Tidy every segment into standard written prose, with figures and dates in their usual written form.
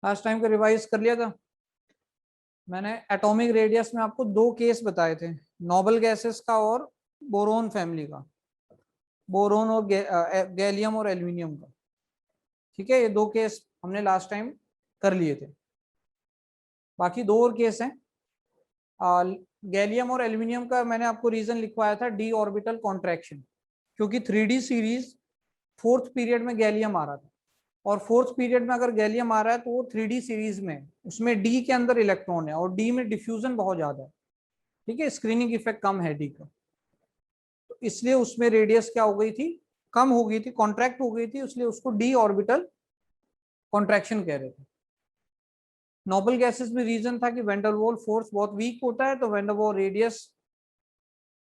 Last time का revise कर लिया था मैंने। एटॉमिक रेडियस में आपको दो केस बताए थे, नोबल गैसेस का और बोरोन फैमिली का, बोरोन और गैलियम और एल्यूमिनियम का। ठीक है, ये दो केस हमने लास्ट टाइम कर लिए थे। बाकी दो और केस हैं। गैलियम और एल्यूमिनियम का मैंने आपको रीजन लिखवाया था, डी ऑर्बिटल कॉन्ट्रैक्शन, क्योंकि 3D सीरीज फोर्थ पीरियड में गैलियम आ रहा था, और फोर्थ पीरियड में अगर गैलियम आ रहा है तो वो 3D सीरीज में, उसमें डी के अंदर इलेक्ट्रॉन है और डी में डिफ्यूजन बहुत ज्यादा है। ठीक है, स्क्रीनिंग इफेक्ट कम है डी का, तो इसलिए उसमें रेडियस क्या हो गई थी, कम हो गई थी, कॉन्ट्रैक्ट हो गई थी, इसलिए उसको डी ऑर्बिटल कॉन्ट्रैक्शन कह रहे थे। नोबल गैसेस में रीजन था कि वेंडरवॉल फोर्स बहुत वीक होता है, तो वेंडरवॉल रेडियस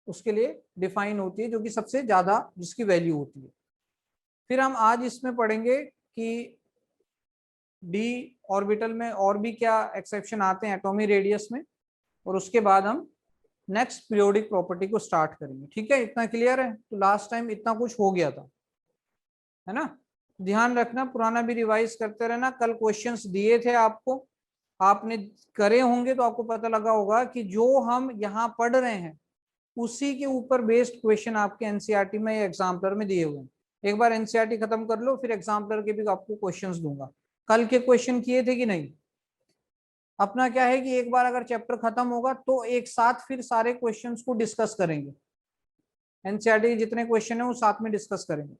उसके लिए डिफाइन होती है, जो कि सबसे ज्यादा जिसकी वैल्यू होती है। फिर हम आज इसमें पढ़ेंगे कि डी ऑर्बिटल में और भी क्या एक्सेप्शन आते हैं एटॉमिक रेडियस में, और उसके बाद हम नेक्स्ट पीरियोडिक प्रॉपर्टी को स्टार्ट करेंगे। ठीक है, इतना क्लियर है? तो लास्ट टाइम इतना कुछ हो गया था, है ना? ध्यान रखना, पुराना भी रिवाइज करते रहना। कल क्वेश्चंस दिए थे आपको, आपने करे होंगे तो आपको पता लगा होगा कि जो हम यहाँ पढ़ रहे हैं उसी के ऊपर बेस्ड क्वेश्चन आपके एनसीईआरटी में या एग्जाम्पलर में दिए हुए हैं। एक बार एनसीईआरटी खत्म कर लो, फिर एग्जाम्पलर के भी आपको क्वेश्चंस दूंगा। कल के क्वेश्चन किए थे कि नहीं? अपना क्या है कि एक बार अगर चैप्टर खत्म होगा तो एक साथ फिर सारे क्वेश्चंस को डिस्कस करेंगे। एनसीईआरटी के जितने क्वेश्चन है वो साथ में डिस्कस करेंगे।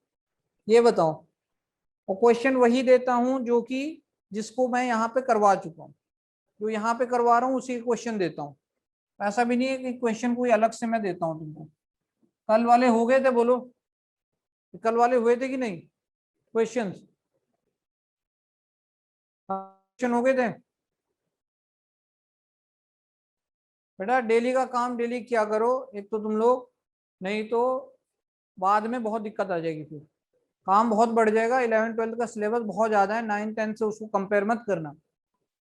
ये बताओ, और क्वेश्चन वही देता हूं जो कि जिसको मैं यहाँ पे करवा चुका हूँ, जो यहाँ पे करवा रहा हूँ उसी क्वेश्चन देता हूँ। ऐसा भी नहीं है कि क्वेश्चन कोई अलग से मैं देता हूँ तुमको। कल वाले हो गए थे, बोलो कल वाले हुए थे कि नहीं क्वेश्चंस? क्वेश्चन हो गए थे बेटा। डेली का काम डेली क्या करो, एक तो तुम लोग, नहीं तो बाद में बहुत दिक्कत आ जाएगी, फिर काम बहुत बढ़ जाएगा। 11th 12th का सिलेबस बहुत ज्यादा है, 9th 10th से उसको कंपेयर मत करना।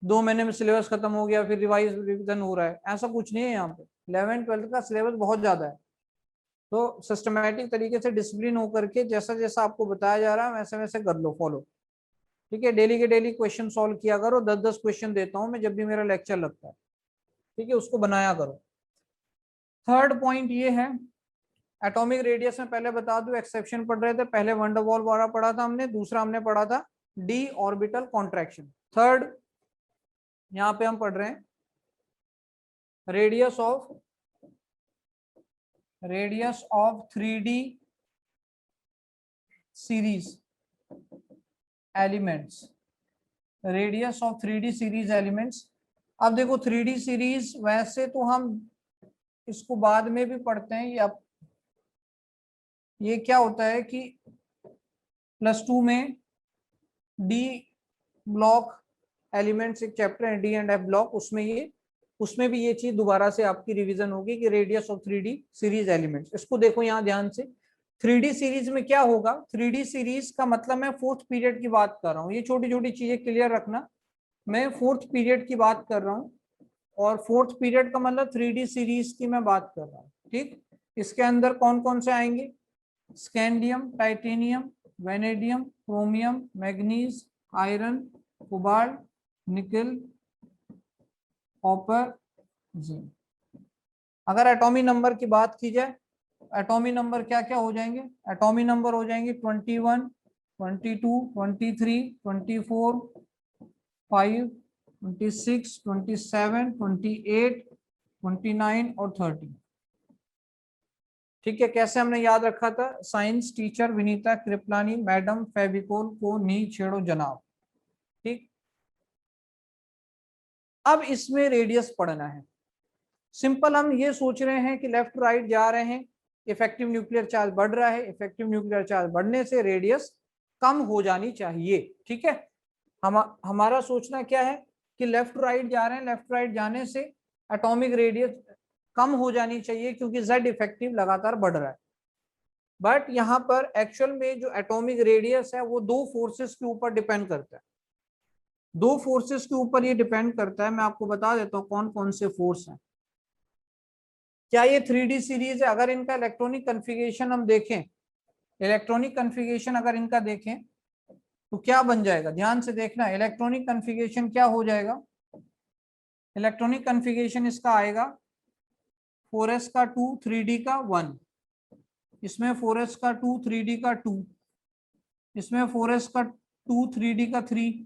2 महीने में सिलेबस खत्म हो गया फिर रिवीजन हो रहा है, ऐसा कुछ नहीं है यहाँ पे। 11th 12th का सिलेबस बहुत ज्यादा है, तो सिस्टमेटिक तरीके से डिसिप्लिन होकर के जैसा जैसा आपको बताया जा रहा है वैसे वैसे कर लो, फॉलो। ठीक है, डेली के डेली क्वेश्चन सॉल्व किया करो। 10-10 क्वेश्चन देता हूँ मैं जब भी मेरा लेक्चर लगता है। ठीक है, उसको बनाया करो। थर्ड पॉइंट ये है, एटॉमिक रेडियस में पहले बता दूं एक्सेप्शन पढ़ रहे थे, पहले वंडरवॉल वाला पढ़ा था हमने, दूसरा हमने पढ़ा था डी ऑर्बिटल कॉन्ट्रैक्शन। थर्ड यहाँ पे हम पढ़ रहे हैं radius of 3D series elements. Radius of 3D series elements. अब देखो 3D सीरीज वैसे तो हम इसको बाद में भी पढ़ते हैं, ये क्या होता है कि +2 में डी ब्लॉक एलिमेंट्स एक चैप्टर है, डी एंड एफ ब्लॉक, उसमें भी ये चीज दोबारा से आपकी रिवीजन होगी कि radius of 3D series elements. इसको देखो यहाँ ध्यान से, 3D सीरीज में क्या होगा, 3D सीरीज का मतलब मैं फोर्थ पीरियड की बात कर रहा हूँ। ये छोटी छोटी चीजें क्लियर रखना, मैं फोर्थ पीरियड की बात कर रहा हूँ, और फोर्थ पीरियड का मतलब 3D सीरीज की मैं बात कर रहा हूँ। ठीक, इसके अंदर कौन कौन से आएंगे? Scandium, titanium, vanadium, chromium, manganese, iron, cobalt, निकल, कॉपर, जिंक। अगर एटॉमिक नंबर की बात की जाए, एटॉमिक नंबर क्या क्या हो जाएंगे? एटॉमिक नंबर हो जाएंगे 21, 22, 23, 24, 5, 26, 27, 28, 29 और 30। ठीक है, कैसे हमने याद रखा था? Science teacher Vinita Kripalani madam Fevicol को नी छेड़ो जनाब। ठीक, अब इसमें रेडियस पढ़ना है। सिंपल हम ये सोच रहे हैं कि लेफ्ट राइट जा रहे हैं, इफेक्टिव न्यूक्लियर चार्ज बढ़ रहा है, इफेक्टिव न्यूक्लियर चार्ज बढ़ने से रेडियस कम हो जानी चाहिए। ठीक है, हमारा सोचना क्या है कि लेफ्ट राइट जा रहे हैं, लेफ्ट राइट जाने से एटॉमिक रेडियस कम हो जानी चाहिए, क्योंकि जेड इफेक्टिव लगातार बढ़ रहा है। बट यहाँ पर एक्चुअल में जो एटॉमिक रेडियस है वो दो फोर्सेस के ऊपर डिपेंड करता है। दो फोर्सेस के ऊपर ये डिपेंड करता है, मैं आपको बता देता हूँ कौन कौन से फोर्स हैं। क्या ये 3D सीरीज है? अगर इनका इलेक्ट्रॉनिक कन्फिगरेशन हम देखें, इलेक्ट्रॉनिक कन्फिगरेशन अगर इनका देखें तो क्या बन जाएगा, ध्यान से देखना, इलेक्ट्रॉनिक कन्फिगरेशन क्या हो जाएगा, इलेक्ट्रॉनिक कन्फिगरेशन इसका आएगा 4s का 2 3d का 1, इसमें 4s का 2 3d का 2, इसमें 4s का 2 3d का 3,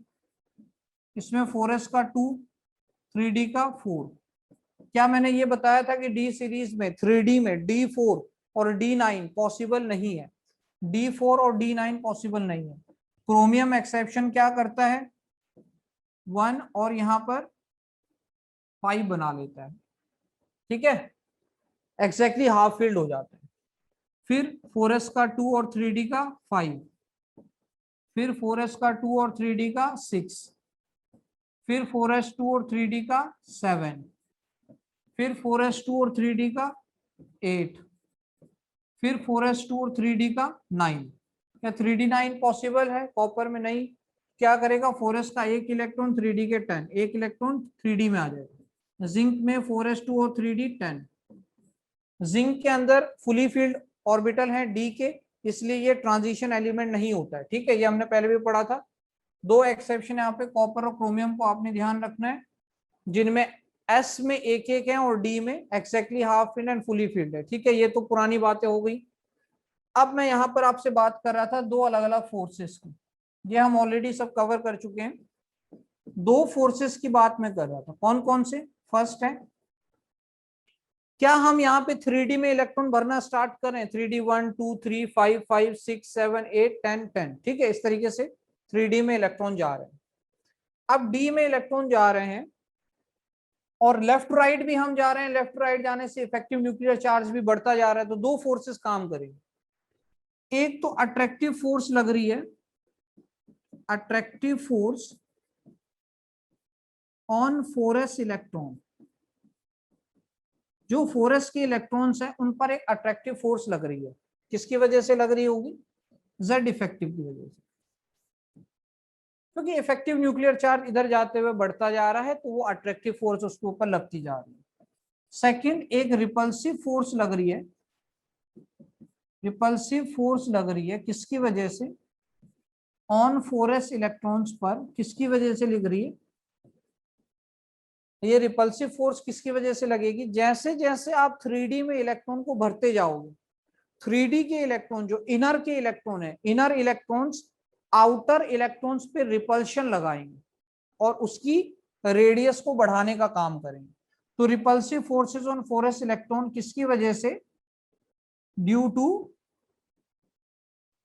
इसमें 4s का 2 3d का 4। क्या मैंने ये बताया था कि डी सीरीज में 3D में D4 और D9 पॉसिबल नहीं है, D4 और D9 पॉसिबल नहीं है। क्रोमियम एक्सेप्शन क्या करता है, 1 और यहां पर 5 बना लेता है, ठीक है, एग्जैक्टली हाफ फील्ड हो जाता है। फिर 4s का 2 और 3d का 5, फिर 4s का 2 और 3d का 6, फिर 4s 2 और 3d का 7, फिर 4s 2 और 3d का 8, फिर 4s 2 और 3d का 9। क्या 3d 9 पॉसिबल है, कॉपर में नहीं। क्या करेगा, 4s का एक इलेक्ट्रॉन 3d के 10, एक इलेक्ट्रॉन 3d में आ जाएगा। जिंक में 4s 2 और 3d 10, जिंक के अंदर फुली फील्ड ऑर्बिटल है डी के, इसलिए ये ट्रांजिशन एलिमेंट नहीं होता है, ठीक है, ये हमने पहले भी पढ़ा था। दो एक्सेप्शन यहाँ पे कॉपर और क्रोमियम को आपने ध्यान रखना है, जिनमें एस में एक एक है और डी में exactly half field and fully field है, ठीक है, ये तो पुरानी बातें हो गई। अब मैं यहाँ पर आपसे बात कर रहा था दो अलग अलग फोर्सेस की, ये हम ऑलरेडी सब कवर कर चुके हैं। दो फोर्सेस की बात मैं कर रहा था, कौन कौन से, फर्स्ट है, क्या हम यहाँ पे 3D में इलेक्ट्रॉन भरना स्टार्ट करें, 3D 1 2 3 5 5 6 7 8 10 10, ठीक है, इस तरीके से 3D में इलेक्ट्रॉन जा रहे हैं। अब डी में इलेक्ट्रॉन जा रहे हैं और लेफ्ट राइट भी हम जा रहे हैं, लेफ्ट राइट जाने से इफेक्टिव न्यूक्लियर चार्ज भी बढ़ता जा रहा है, तो दो फोर्सेस काम करेंगे। एक तो अट्रैक्टिव फोर्स लग रही है, attractive force on 4s electron, जो 4s के इलेक्ट्रॉन्स हैं उन पर एक अट्रैक्टिव फोर्स लग रही है, किसकी वजह से लग रही होगी, Z इफेक्टिव की वजह से, क्योंकि इफेक्टिव न्यूक्लियर चार्ज इधर जाते हुए बढ़ता जा रहा है, तो वो अट्रैक्टिव फोर्स उसके ऊपर लगती जा रही है। सेकंड, एक रिपल्सिव फोर्स लग रही है, रिपल्सिव फोर्स लग रही है किसकी वजह से, ऑन 4s इलेक्ट्रॉन्स पर, किसकी वजह से लग रही है, ये रिपल्सिव फोर्स किसकी वजह से लगेगी, जैसे जैसे आप 3D में इलेक्ट्रॉन को भरते जाओगे, 3D के इलेक्ट्रॉन जो इनर के इलेक्ट्रॉन है, इनर इलेक्ट्रॉन्स आउटर इलेक्ट्रॉन्स पे रिपल्शन लगाएंगे और उसकी रेडियस को बढ़ाने का काम करेंगे। तो repulsive forces on 4s electron किसकी वजह से, due to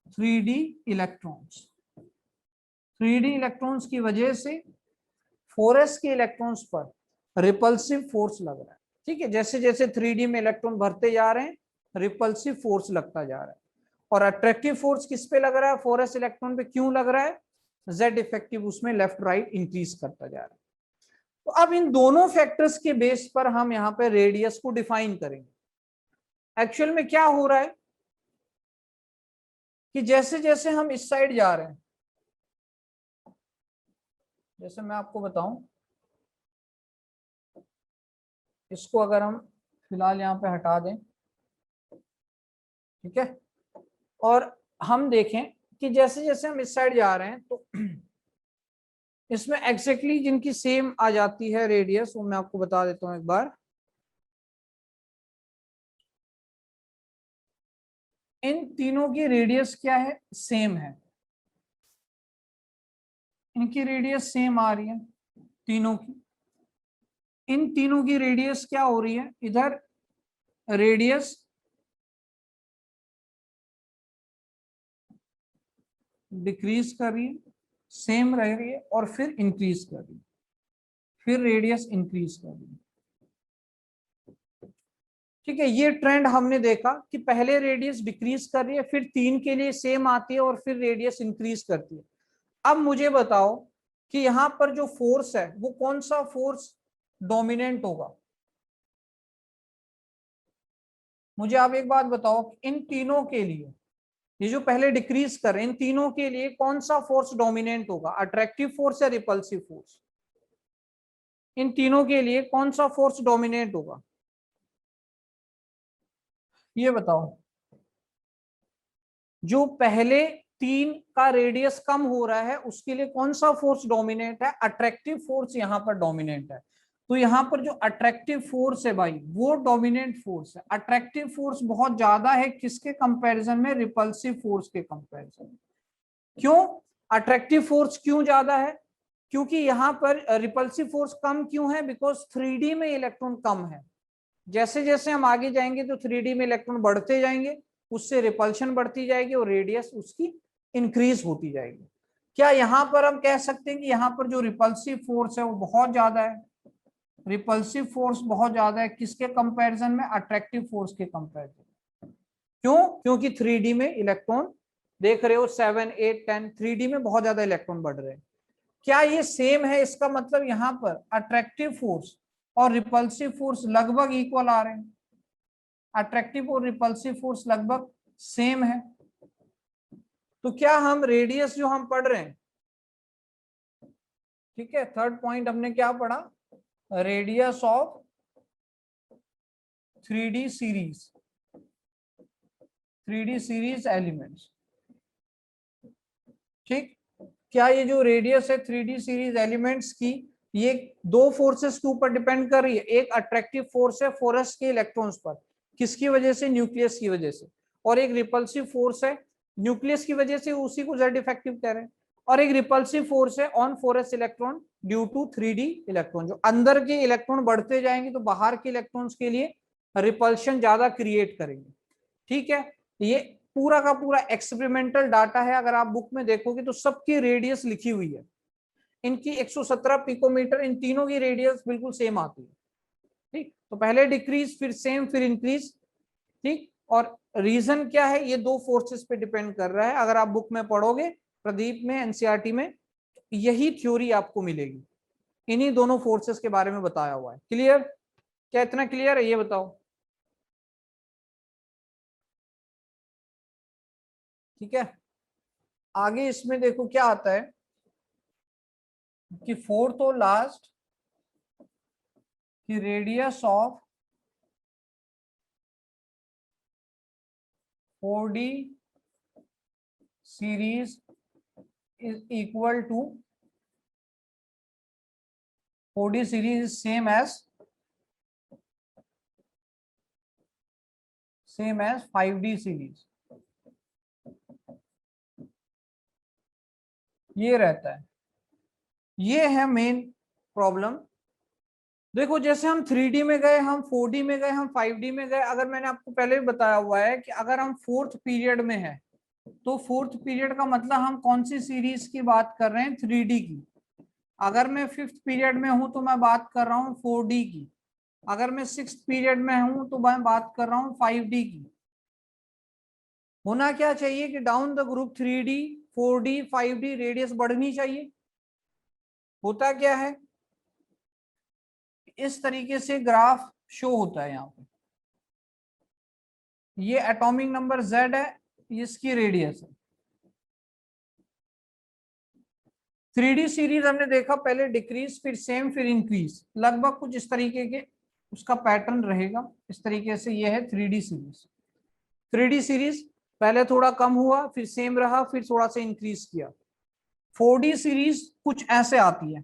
3D electrons, 3D electrons की वजह से 4s के इलेक्ट्रॉन्स पर रिपल्सिव फोर्स लग रहा है, ठीक है, जैसे जैसे 3D में इलेक्ट्रॉन भरते जा रहे हैं रिपल्सिव फोर्स लगता जा रहा है। और अट्रैक्टिव फोर्स किस पे लग रहा है, 4s इलेक्ट्रॉन पे क्यों लग रहा है, Z इफेक्टिव उसमें लेफ्ट राइट इंक्रीज करता जा रहा है। तो अब इन दोनों फैक्टर्स के बेस पर हम यहाँ पे रेडियस को डिफाइन करेंगे। एक्चुअल में क्या हो रहा है कि जैसे जैसे हम इस साइड जा रहे हैं, जैसे मैं आपको बताऊं, इसको अगर हम फिलहाल यहाँ पे हटा दें, ठीक है, और हम देखें कि जैसे जैसे हम इस साइड जा रहे हैं तो इसमें एग्जैक्टली जिनकी सेम आ जाती है रेडियस, वो मैं आपको बता देता हूं एक बार। इन तीनों की रेडियस क्या है, सेम है, इनकी रेडियस सेम आ रही है तीनों की। इन तीनों की रेडियस क्या हो रही है, इधर रेडियस डिक्रीज कर रही है, सेम रह रही है, और फिर इंक्रीज कर रही है, फिर रेडियस इंक्रीज कर रही है, ठीक है। ये ट्रेंड हमने देखा कि पहले रेडियस डिक्रीज कर रही है, फिर 3 के लिए सेम आती है और फिर रेडियस इंक्रीज करती है। अब मुझे बताओ कि यहां पर जो फोर्स है वो कौन सा फोर्स डोमिनेंट होगा, मुझे आप एक बात बताओ, इन तीनों के लिए, ये जो पहले डिक्रीज कर रहे हैं, इन तीनों के लिए कौन सा फोर्स डोमिनेंट होगा, अट्रैक्टिव फोर्स या रिपल्सिव फोर्स, इन तीनों के लिए कौन सा फोर्स डोमिनेट होगा, ये बताओ। जो पहले 3 का रेडियस कम हो रहा है उसके लिए कौन सा फोर्स डोमिनेट है? अट्रैक्टिव फोर्स यहाँ पर डोमिनेट है। तो यहाँ पर जो अट्रैक्टिव फोर्स है भाई वो डोमिनेंट फोर्स है। अट्रैक्टिव फोर्स बहुत ज्यादा है किसके कंपैरिजन में? रिपल्सिव फोर्स के कंपैरिजन में। क्यों अट्रैक्टिव फोर्स क्यों ज्यादा है? क्योंकि यहाँ पर रिपल्सिव फोर्स कम क्यों है? बिकॉज 3D में इलेक्ट्रॉन कम है। जैसे जैसे हम आगे जाएंगे तो 3D में इलेक्ट्रॉन बढ़ते जाएंगे, उससे रिपल्शन बढ़ती जाएगी और रेडियस उसकी इंक्रीज होती जाएगी। क्या यहाँ पर हम कह सकते हैं कि यहाँ पर जो रिपल्सिव फोर्स है वो बहुत ज्यादा है? रिपल्सिव फोर्स बहुत ज्यादा है किसके कंपैरिजन में? अट्रैक्टिव फोर्स के कंपैरिजन। क्यों? क्योंकि 3D में इलेक्ट्रॉन देख रहे हो 7, 8, 10 3D में बहुत ज्यादा इलेक्ट्रॉन बढ़ रहे हैं। क्या ये सेम है? इसका मतलब यहाँ पर अट्रैक्टिव फोर्स और रिपल्सिव फोर्स लगभग इक्वल आ रहे हैं। अट्रैक्टिव और रिपल्सिव फोर्स लगभग सेम है। तो क्या हम रेडियस जो हम पढ़ रहे हैं, ठीक है, थर्ड पॉइंट हमने क्या पढ़ा? Radius of 3D series, 3D series elements. ठीक, क्या ये जो रेडियस है 3D सीरीज एलिमेंट्स की, ये दो फोर्सेस के ऊपर डिपेंड कर रही है। एक अट्रैक्टिव फोर्स है फोरस के इलेक्ट्रॉन्स पर, किसकी वजह से? न्यूक्लियस की वजह से। और एक रिपल्सिव फोर्स है न्यूक्लियस की वजह से, उसी को जेड इफेक्टिव कह रहे हैं। और एक रिपल्सिव फोर्स है on four s electron due to 3D electron. जो अंदर के इलेक्ट्रॉन बढ़ते जाएंगे तो बाहर के इलेक्ट्रॉन्स के लिए रिपल्शन ज्यादा क्रिएट करेंगे। ठीक है, ये पूरा का पूरा एक्सपेरिमेंटल डाटा है। अगर आप बुक में देखोगे तो सबकी रेडियस लिखी हुई है। इनकी 117 पिकोमीटर, इन तीनों की रेडियस बिल्कुल सेम आती है। ठीक, तो पहले डिक्रीज फिर सेम फिर इंक्रीज। ठीक, और रीजन क्या है? ये दो फोर्सेस पे डिपेंड कर रहा है। अगर आप बुक में पढ़ोगे प्रदीप में, एनसीईआरटी में, यही थ्योरी आपको मिलेगी। इन्हीं दोनों फोर्सेस के बारे में बताया हुआ है। क्लियर? क्या इतना क्लियर है? ये बताओ। ठीक है, आगे इसमें देखो क्या आता है कि फोर्थ और लास्ट की radius of 4D series is equal to 4D series is same as 5D series. ये रहता है, ये है मेन प्रॉब्लम। देखो जैसे हम 3D में गए, हम 4D में गए, हम 5D में गए। अगर मैंने आपको पहले भी बताया हुआ है कि अगर हम फोर्थ पीरियड में है तो फोर्थ पीरियड का मतलब हम कौन सी सीरीज की बात कर रहे हैं? 3D की। अगर मैं फिफ्थ पीरियड में हूं तो मैं बात कर रहा हूँ 4D की। अगर मैं सिक्स्थ पीरियड में हूं तो मैं बात कर रहा हूँ 5D की। होना क्या चाहिए कि down the group 3D, 4D, 5D radius बढ़नी चाहिए। होता क्या है, इस तरीके से ग्राफ शो होता है। यहाँ पे ये एटॉमिक नंबर Z है, इसकी रेडियस है। 3D सीरीज हमने देखा पहले डिक्रीज फिर सेम फिर इंक्रीज, लगभग कुछ इस तरीके के उसका पैटर्न रहेगा। इस तरीके से ये है 3D सीरीज। 3D सीरीज पहले थोड़ा कम हुआ फिर सेम रहा फिर थोड़ा सा इंक्रीज किया। 4D सीरीज कुछ ऐसे आती है।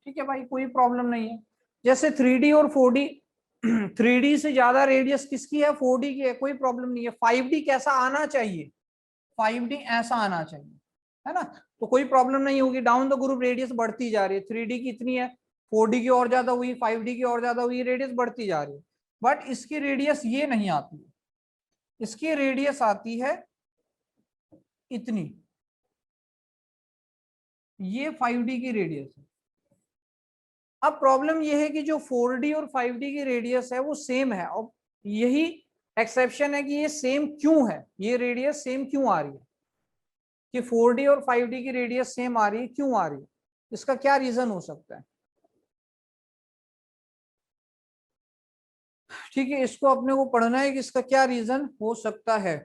ठीक है भाई, कोई प्रॉब्लम नहीं है। जैसे 3D और 4D, 3D से ज्यादा रेडियस किसकी है? 4D की है, कोई प्रॉब्लम नहीं है। 5D कैसा आना चाहिए? 5D ऐसा आना चाहिए, है ना? तो कोई प्रॉब्लम नहीं होगी। डाउन द ग्रुप रेडियस बढ़ती जा रही है। 3D की इतनी है, 4D की और ज्यादा हुई, 5D की और ज्यादा हुई, रेडियस बढ़ती जा रही है। बट इसकी रेडियस ये नहीं आती है, इसकी रेडियस आती है इतनी। ये 5D की रेडियस है। अब प्रॉब्लम ये है कि जो 4D और 5D की रेडियस है वो सेम है। और यही एक्सेप्शन है कि ये सेम क्यों है, ये रेडियस सेम क्यों आ रही है, कि 4D और 5D की रेडियस सेम आ रही है, क्यों आ रही है? इसका क्या रीजन हो सकता है? ठीक है, इसको अपने को पढ़ना है कि इसका क्या रीजन हो सकता है।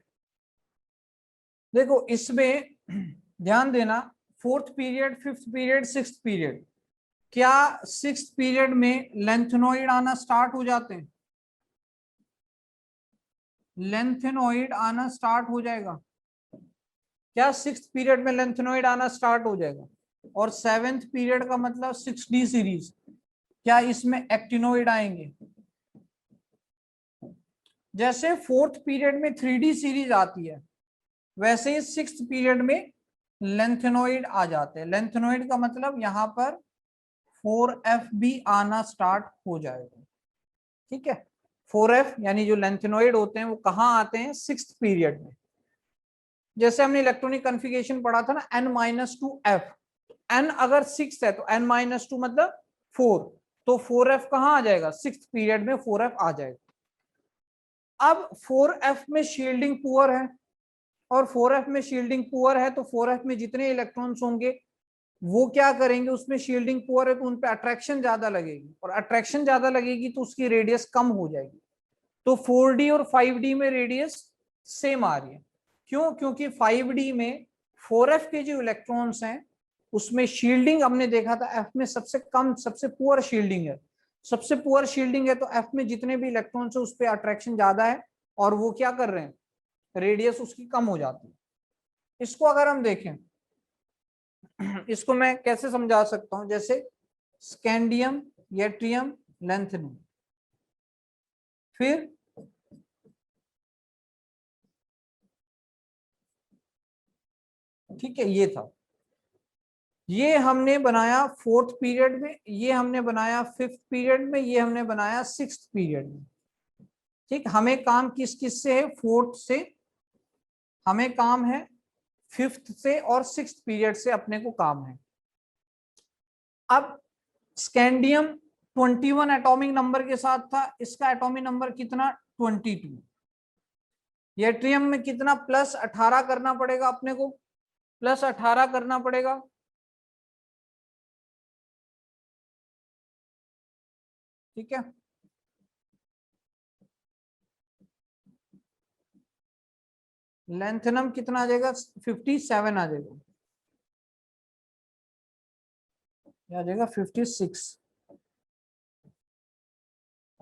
देखो इसमें ध्यान देना, fourth period, fifth period, sixth period, क्या सिक्स्थ पीरियड में लेंथेनॉइड आना स्टार्ट हो जाते हैं? लेंथेनॉइड आना स्टार्ट हो जाएगा। क्या 6th पीरियड में लेंथेनॉइड आना स्टार्ट हो जाएगा, और 7th पीरियड का मतलब 6D सीरीज, क्या इसमें एक्टिनोइड आएंगे। जैसे 4th पीरियड में 3D सीरीज आती है, वैसे ही 6th पीरियड में लेंथेनॉइड आ जाते हैं। लेंथेनॉइड का मतलब यहाँ पर 4F भी आना स्टार्ट हो जाएगा। ठीक है, 4F यानी जो लेंथेनॉइड होते हैं वो कहाँ आते हैं, 6th पीरियड में। जैसे हमने इलेक्ट्रॉनिक कन्फिगरेशन पढ़ा था ना, n-2f, n अगर 6 है तो n-2 मतलब 4, तो 4F कहाँ आ जाएगा, 6th पीरियड में 4F आ जाएगा। अब 4F में शील्डिंग पुअर है, और 4F में शील्डिंग पुअर है तो 4F में जितने इलेक्ट्रॉन्स होंगे वो क्या करेंगे, उसमें शील्डिंग पुअर है तो उन पे अट्रैक्शन ज्यादा लगेगी, और अट्रैक्शन ज्यादा लगेगी तो उसकी रेडियस कम हो जाएगी। तो 4D और 5D में रेडियस सेम आ रही है। क्यों, क्योंकि 5D में 4F के जो इलेक्ट्रॉन्स हैं उसमें शील्डिंग हमने देखा था F में सबसे कम, सबसे पुअर शील्डिंग है। सबसे पुअर शील्डिंग है तो F में जितने भी इलेक्ट्रॉन्स है उस पर अट्रैक्शन ज्यादा है, और वो क्या कर रहे हैं, रेडियस उसकी कम हो जाती है। इसको अगर हम देखें, इसको मैं कैसे समझा सकता हूं, जैसे स्कैंडियम, यट्रियम, लैंथेनम, फिर ठीक है ये था, ये हमने बनाया 4th पीरियड में, ये हमने बनाया 5th पीरियड में, ये हमने बनाया 6th पीरियड में। ठीक, हमें काम किस किस से है, 4th से, हमें काम है 5th से, और 6th पीरियड से अपने को काम है। अब स्कैंडियम 21 एटॉमिक नंबर के साथ था, इसका एटॉमिक नंबर कितना, 22। यट्रियम में कितना, +18 करना पड़ेगा अपने को, +18 करना पड़ेगा। ठीक है, लेंथेनम कितना आ जाएगा, 57 आ जाएगा, आ जाएगा 56,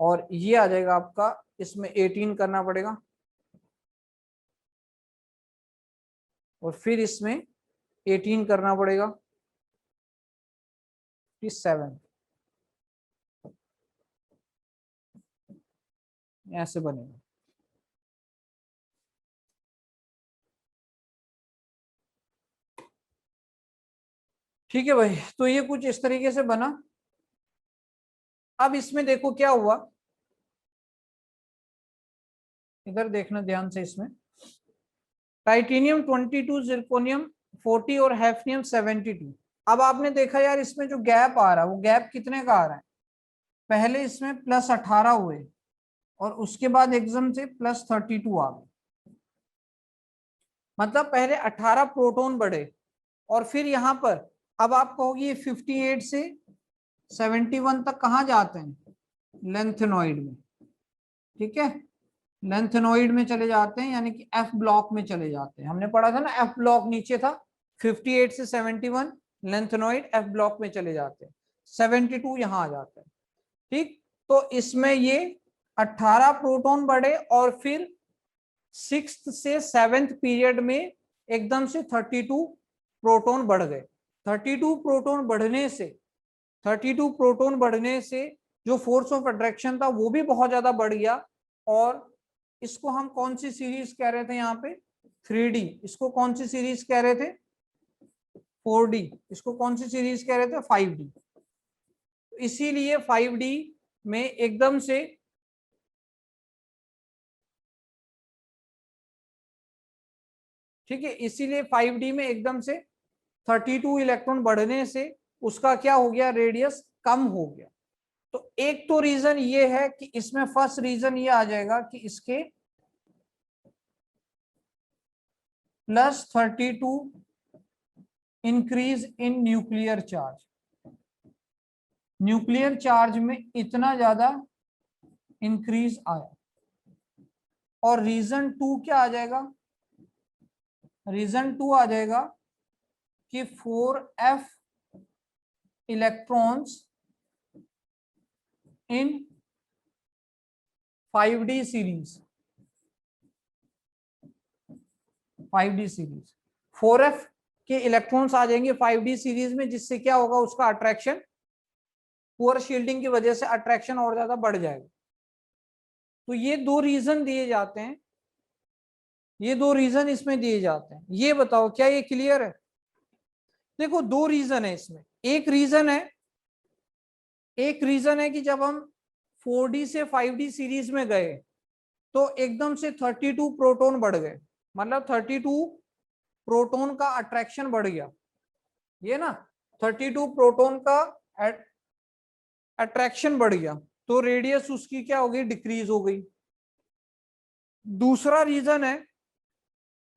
और ये आ जाएगा आपका, इसमें 18 करना पड़ेगा, और फिर इसमें 18 करना पड़ेगा, 57 ऐसे बनेगा। ठीक है भाई, तो ये कुछ इस तरीके से बना। अब इसमें देखो क्या हुआ, इधर देखना ध्यान से, इसमें टाइटेनियम 22, जिरकोनियम 40 और हैफनियम 72। अब आपने देखा यार इसमें जो गैप आ रहा है वो गैप कितने का आ रहा है, पहले इसमें +18 हुए और उसके बाद एकदम से +32 आ गए। मतलब पहले 18 प्रोटॉन बढ़े, और फिर यहाँ पर अब आप कहोगे 58 से 71 तक कहाँ जाते हैं, लेंथेनॉइड में। ठीक है, लेंथेनॉइड में चले जाते हैं, यानी कि एफ ब्लॉक में चले जाते हैं। हमने पढ़ा था ना, एफ ब्लॉक नीचे था, 58 से 71 लेंथेनॉइड एफ ब्लॉक में चले जाते हैं, 72 यहाँ आ जाता है। ठीक, तो इसमें ये 18 प्रोटॉन बढ़े, और फिर 6th से 7th पीरियड में एकदम से 32 प्रोटॉन बढ़ गए। 32 प्रोटॉन बढ़ने से 32 प्रोटॉन बढ़ने से जो फोर्स ऑफ अट्रैक्शन था वो भी बहुत ज्यादा बढ़ गया, और इसको हम कौन सी सीरीज कह रहे थे यहाँ पे, 3D। इसको कौन सी सीरीज कह रहे थे, 4D। इसको कौन सी सीरीज कह रहे थे, 5D। इसीलिए 5D में एकदम से, ठीक है, इसीलिए 5D में एकदम से 32 इलेक्ट्रॉन बढ़ने से उसका क्या हो गया, रेडियस कम हो गया। तो एक तो रीजन ये है कि इसमें फर्स्ट रीजन ये आ जाएगा कि इसके +32 increase in nuclear charge, nuclear charge में इतना ज्यादा इंक्रीज आया। और रीजन 2 क्या आ जाएगा, रीजन 2 आ जाएगा कि 4F electrons in 5D series, 5D series 4f के इलेक्ट्रॉन्स आ जाएंगे 5d सीरीज में, जिससे क्या होगा, उसका अट्रैक्शन, पुअर शील्डिंग की वजह से अट्रैक्शन और ज्यादा बढ़ जाएगा। तो ये दो रीजन दिए जाते हैं, ये दो रीजन इसमें दिए जाते हैं। ये बताओ क्या ये क्लियर है? देखो दो रीजन है इसमें। एक रीजन है कि जब हम 4d से 5d सीरीज में गए तो एकदम से 32 प्रोटॉन बढ़ गए, मतलब 32 प्रोटॉन का अट्रैक्शन बढ़ गया, ये ना 32 प्रोटॉन का अट्रैक्शन बढ़ गया, तो रेडियस उसकी क्या हो गई, डिक्रीज हो गई। दूसरा रीजन है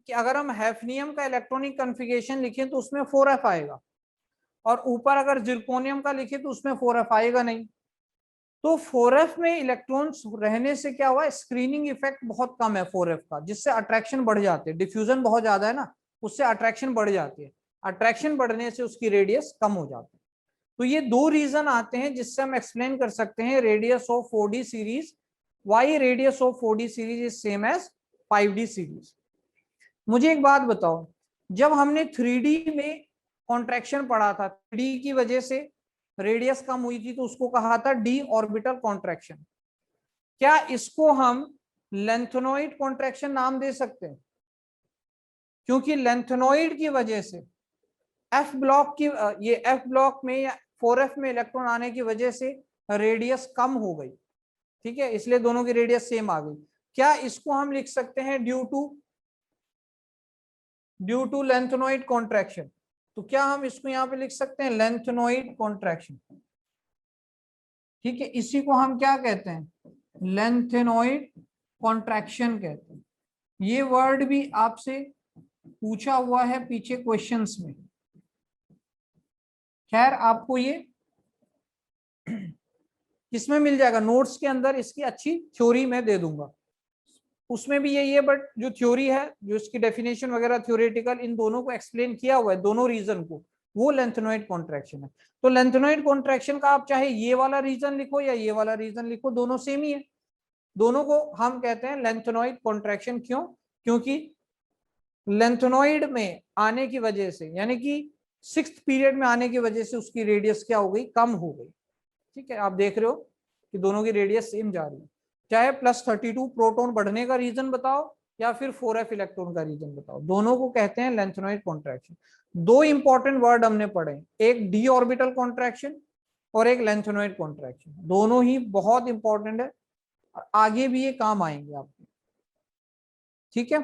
कि अगर हम हैफनियम का इलेक्ट्रॉनिक कॉन्फ़िगरेशन लिखें तो उसमें 4f आएगा, और ऊपर अगर जिरकोनियम का लिखे तो उसमें 4f आएगा नहीं। तो 4f में इलेक्ट्रॉन्स रहने से क्या हुआ, स्क्रीनिंग इफेक्ट बहुत कम है 4f का, जिससे अट्रैक्शन बढ़ जाते हैं। डिफ्यूजन बहुत ज्यादा है ना, उससे अट्रैक्शन बढ़ जाती है, अट्रैक्शन बढ़ने से उसकी रेडियस कम हो जाती है। तो ये दो रीजन आते हैं जिससे हम एक्सप्लेन कर सकते हैं radius of 4d series, why radius of 4d series is same as 5d series. मुझे एक बात बताओ, जब हमने 3d में कॉन्ट्रैक्शन पढ़ा था, 3d की वजह से रेडियस कम हुई थी, तो उसको कहा था डी ऑर्बिटल कॉन्ट्रैक्शन। क्या इसको हम लेंथेनॉइड कॉन्ट्रैक्शन नाम दे सकते हैं? क्योंकि लेंथेनॉइड की वजह से एफ ब्लॉक की, ये एफ ब्लॉक में या 4f में इलेक्ट्रॉन आने की वजह से रेडियस कम हो गई, ठीक है, इसलिए दोनों की रेडियस सेम आ गई। क्या इसको हम लिख सकते हैं ड्यू टू लेंथेनॉइड कॉन्ट्रैक्शन? तो क्या हम इसको यहाँ पे लिख सकते हैं लेंथेनॉइड कॉन्ट्रैक्शन, ठीक है, इसी को हम क्या कहते हैं, लेंथेनॉइड कॉन्ट्रैक्शन कहते हैं। ये वर्ड भी आपसे पूछा हुआ है पीछे क्वेश्चंस में। खैर आपको ये किसमें मिल जाएगा, नोट्स के अंदर इसकी अच्छी थ्योरी मैं दे दूंगा, उसमें भी यही है, बट जो थ्योरी है, जो इसकी डेफिनेशन वगैरह थ्योरेटिकल, इन दोनों को एक्सप्लेन किया हुआ है, दोनों रीजन को, वो लेंथेनॉइड कॉन्ट्रैक्शन है। तो लेंथेनॉइड कॉन्ट्रैक्शन का आप चाहे ये वाला रीजन लिखो या ये वाला रीजन लिखो, दोनों सेम ही है, दोनों को हम कहते हैं लेंथेनॉइड कॉन्ट्रैक्शन। क्यों? क्योंकि लेंथेनॉइड में आने की वजह से, यानी कि 6th पीरियड में आने की वजह से उसकी रेडियस क्या हो गई, कम हो गई, ठीक है। आप देख रहे हो कि दोनों की रेडियस सेम जा रही है, चाहे +32 प्रोटॉन बढ़ने का रीजन बताओ या फिर 4f इलेक्ट्रॉन का रीजन बताओ, दोनों को कहते हैं लेंथेनॉइड कॉन्ट्रैक्शन। दो इंपॉर्टेंट वर्ड हमने पढ़े, एक डी ऑर्बिटल कॉन्ट्रैक्शन और एक लेंथेनॉइड कॉन्ट्रैक्शन, दोनों ही बहुत इंपॉर्टेंट है और आगे भी ये काम आएंगे आपके, ठीक है।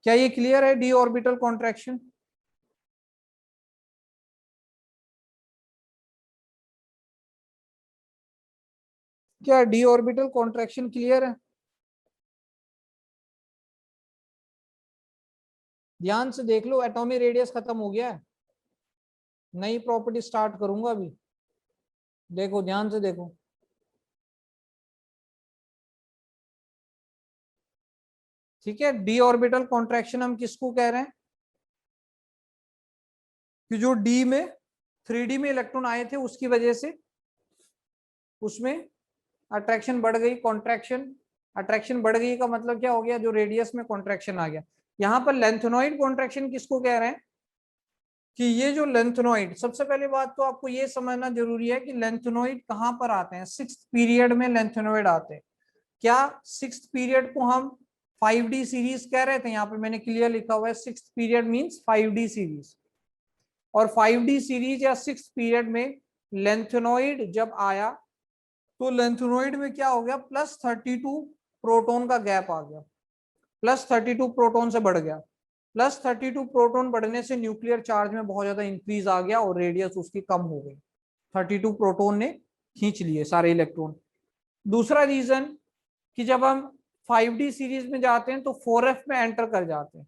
क्या ये क्लियर है, डी ऑर्बिटल कॉन्ट्रैक्शन? क्या डी ऑर्बिटल कॉन्ट्रैक्शन क्लियर है? ध्यान से देख लो, एटॉमिक रेडियस खत्म हो गया है, नई प्रॉपर्टी स्टार्ट करूंगा अभी, देखो ध्यान से देखो। ठीक है, डी ऑर्बिटल कॉन्ट्रैक्शन हम किसको कह रहे हैं, कि जो डी में 3d में इलेक्ट्रॉन आए थे उसकी वजह से उसमें अट्रैक्शन बढ़ गई, कॉन्ट्रैक्शन, अट्रैक्शन बढ़ गई का मतलब क्या हो गया, जो रेडियस में कॉन्ट्रैक्शन आ गया। यहाँ पर लेंथेनॉइड कॉन्ट्रैक्शन किसको कह रहे हैं, कि ये जो लेंथेनॉइड, सबसे पहले बात तो आपको ये समझना जरूरी है कि लेंथेनॉइड कहाँ पर आते हैं, 6th पीरियड में लेंथेनॉइड आते हैं। क्या 6th पीरियड को हम 5d सीरीज कह रहे थे, यहाँ पे मैंने क्लियर लिखा हुआ है 6th period means 5d series, और 5d सीरीज या 6th पीरियड में लेंथेनॉइड जब आया तो लेंथेनॉइड में क्या हो गया, +32 प्रोटॉन का गैप आ गया, +32 प्रोटॉन से बढ़ गया, +32 प्रोटॉन बढ़ने से न्यूक्लियर चार्ज में बहुत ज्यादा इंक्रीज आ गया और रेडियस उसकी कम हो गई, 32 प्रोटॉन ने खींच लिए सारे इलेक्ट्रॉन। दूसरा रीजन कि जब हम 5d सीरीज में जाते हैं तो 4f में एंटर कर जाते हैं,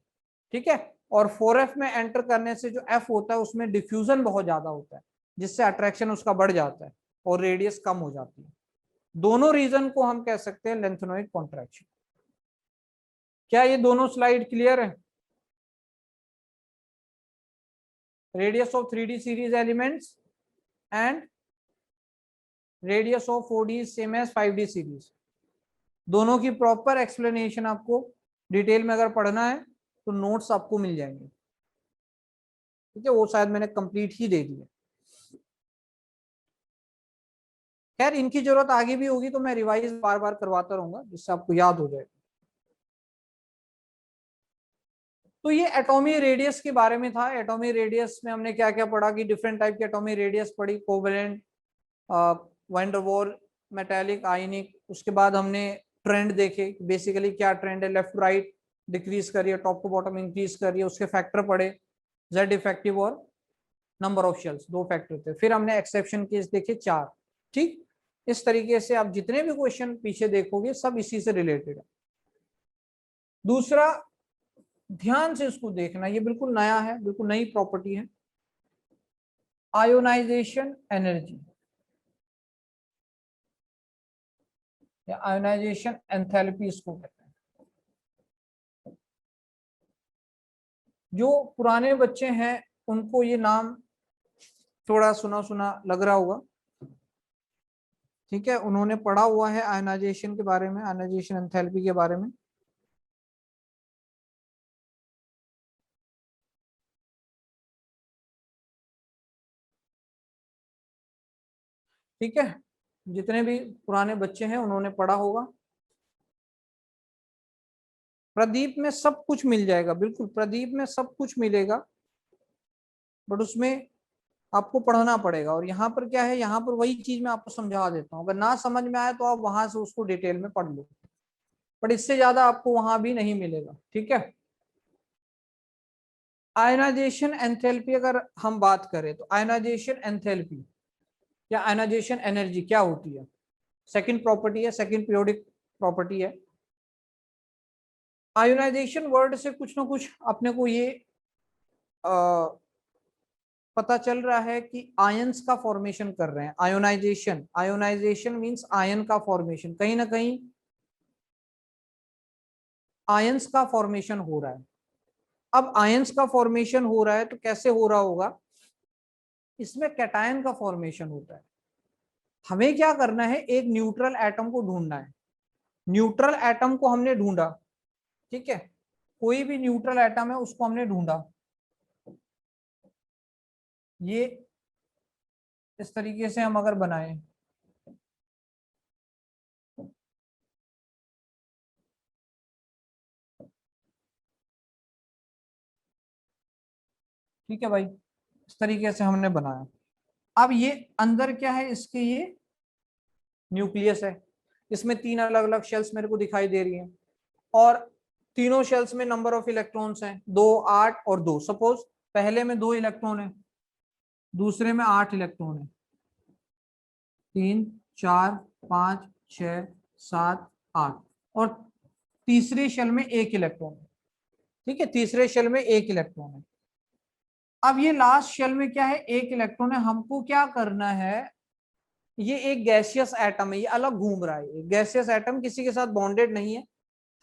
ठीक है, और 4f में एंटर करने से जो f होता है उसमें डिफ्यूजन बहुत ज्यादा होता है, जिससे अट्रैक्शन उसका बढ़ जाता है और रेडियस कम हो जाती है। दोनों रीजन को हम कह सकते हैं लेंथेनॉइड कॉन्ट्रैक्शन। क्या ये दोनों स्लाइड क्लियर है? Radius of 3d series elements and radius of 4d same as 5d series, दोनों की प्रॉपर एक्सप्लेनेशन आपको डिटेल में अगर पढ़ना है तो नोट्स आपको मिल जाएंगे। ठीक है, वो शायद मैंने कंप्लीट ही दे दिया। खैर इनकी जरूरत आगे भी होगी तो मैं रिवाइज बार बार करवाता रहूंगा जिससे आपको याद हो जाए। तो ये एटॉमिक रेडियस के बारे में था। एटॉमिक रेडियस में हमने क्या क्या पढ़ा कि डिफरेंट टाइप की एटॉमिक रेडियस पढ़ी, covalent, van der Waal, metallic, ionic. उसके बाद हमने ट्रेंड देखे, बेसिकली क्या ट्रेंड है, लेफ्ट राइट डिक्रीज कर रही है, टॉप टू बॉटम इंक्रीज कर रही है। उसके फैक्टर पढ़े, जेड इफेक्टिव और नंबर ऑफ शेल्स, दो फैक्टर थे। फिर हमने एक्सेप्शन केस देखे 4। ठीक, इस तरीके से आप जितने भी क्वेश्चन पीछे देखोगे सब इसी से रिलेटेड है। दूसरा, ध्यान से इसको देखना, ये बिल्कुल नया है, बिल्कुल नई प्रॉपर्टी है, आयोनाइजेशन एनर्जी या आयोनाइजेशन एंथैल्पी इसको कहते हैं। जो पुराने बच्चे हैं उनको ये नाम थोड़ा सुना सुना लग रहा होगा। ठीक है, उन्होंने पढ़ा हुआ है आयोनाइजेशन के बारे में, आयोनाइजेशन एंथैल्पी के बारे में। ठीक है, जितने भी पुराने बच्चे हैं उन्होंने पढ़ा होगा। प्रदीप में सब कुछ मिल जाएगा, बिल्कुल प्रदीप में सब कुछ मिलेगा, बट उसमें आपको पढ़ना पड़ेगा। और यहाँ पर क्या है, यहाँ पर वही चीज मैं आपको समझा देता हूँ, अगर ना समझ में आए तो आप वहां से उसको डिटेल में पढ़ लो, बट इससे ज्यादा आपको वहां भी नहीं मिलेगा। ठीक है, आयनाइजेशन एंथैल्पी अगर हम बात करें तो आयनाइजेशन एंथैल्पी या आयनाइजेशन एनर्जी क्या होती है, सेकंड प्रॉपर्टी है, सेकंड पीरियोडिक प्रॉपर्टी है। आयोनाइजेशन वर्ड से कुछ ना कुछ अपने को ये पता चल रहा है कि आयंस का फॉर्मेशन कर रहे हैं। आयोनाइजेशन, आयोनाइजेशन मींस आयन का फॉर्मेशन, कहीं ना कहीं आयंस का फॉर्मेशन हो रहा है। अब आयंस का फॉर्मेशन हो रहा है तो कैसे हो रहा होगा, इसमें कैटायन का फॉर्मेशन होता है। हमें क्या करना है, एक न्यूट्रल एटम को ढूंढना है। न्यूट्रल एटम को हमने ढूंढा, ठीक है, कोई भी न्यूट्रल एटम है उसको हमने ढूंढा, ये इस तरीके से हम अगर बनाए, ठीक है भाई, इस तरीके से हमने बनाया। अब ये अंदर क्या है, इसके ये न्यूक्लियस है, इसमें 3 अलग अलग शेल्स मेरे को दिखाई दे रही हैं, और तीनों शेल्स में नंबर ऑफ इलेक्ट्रॉन्स हैं 2, 8 और 2। सपोज पहले में 2 इलेक्ट्रॉन है, दूसरे में 8 इलेक्ट्रॉन है, 3, 4, 5, 6, 7, 8, और तीसरे शेल में 1 इलेक्ट्रॉन है। ठीक है, तीसरे शेल में 1 इलेक्ट्रॉन है। अब ये लास्ट शेल में क्या है, 1 इलेक्ट्रॉन है। हमको क्या करना है, ये एक गैसियस एटम है, ये अलग घूम रहा है, गैसियस एटम किसी के साथ बॉन्डेड नहीं है।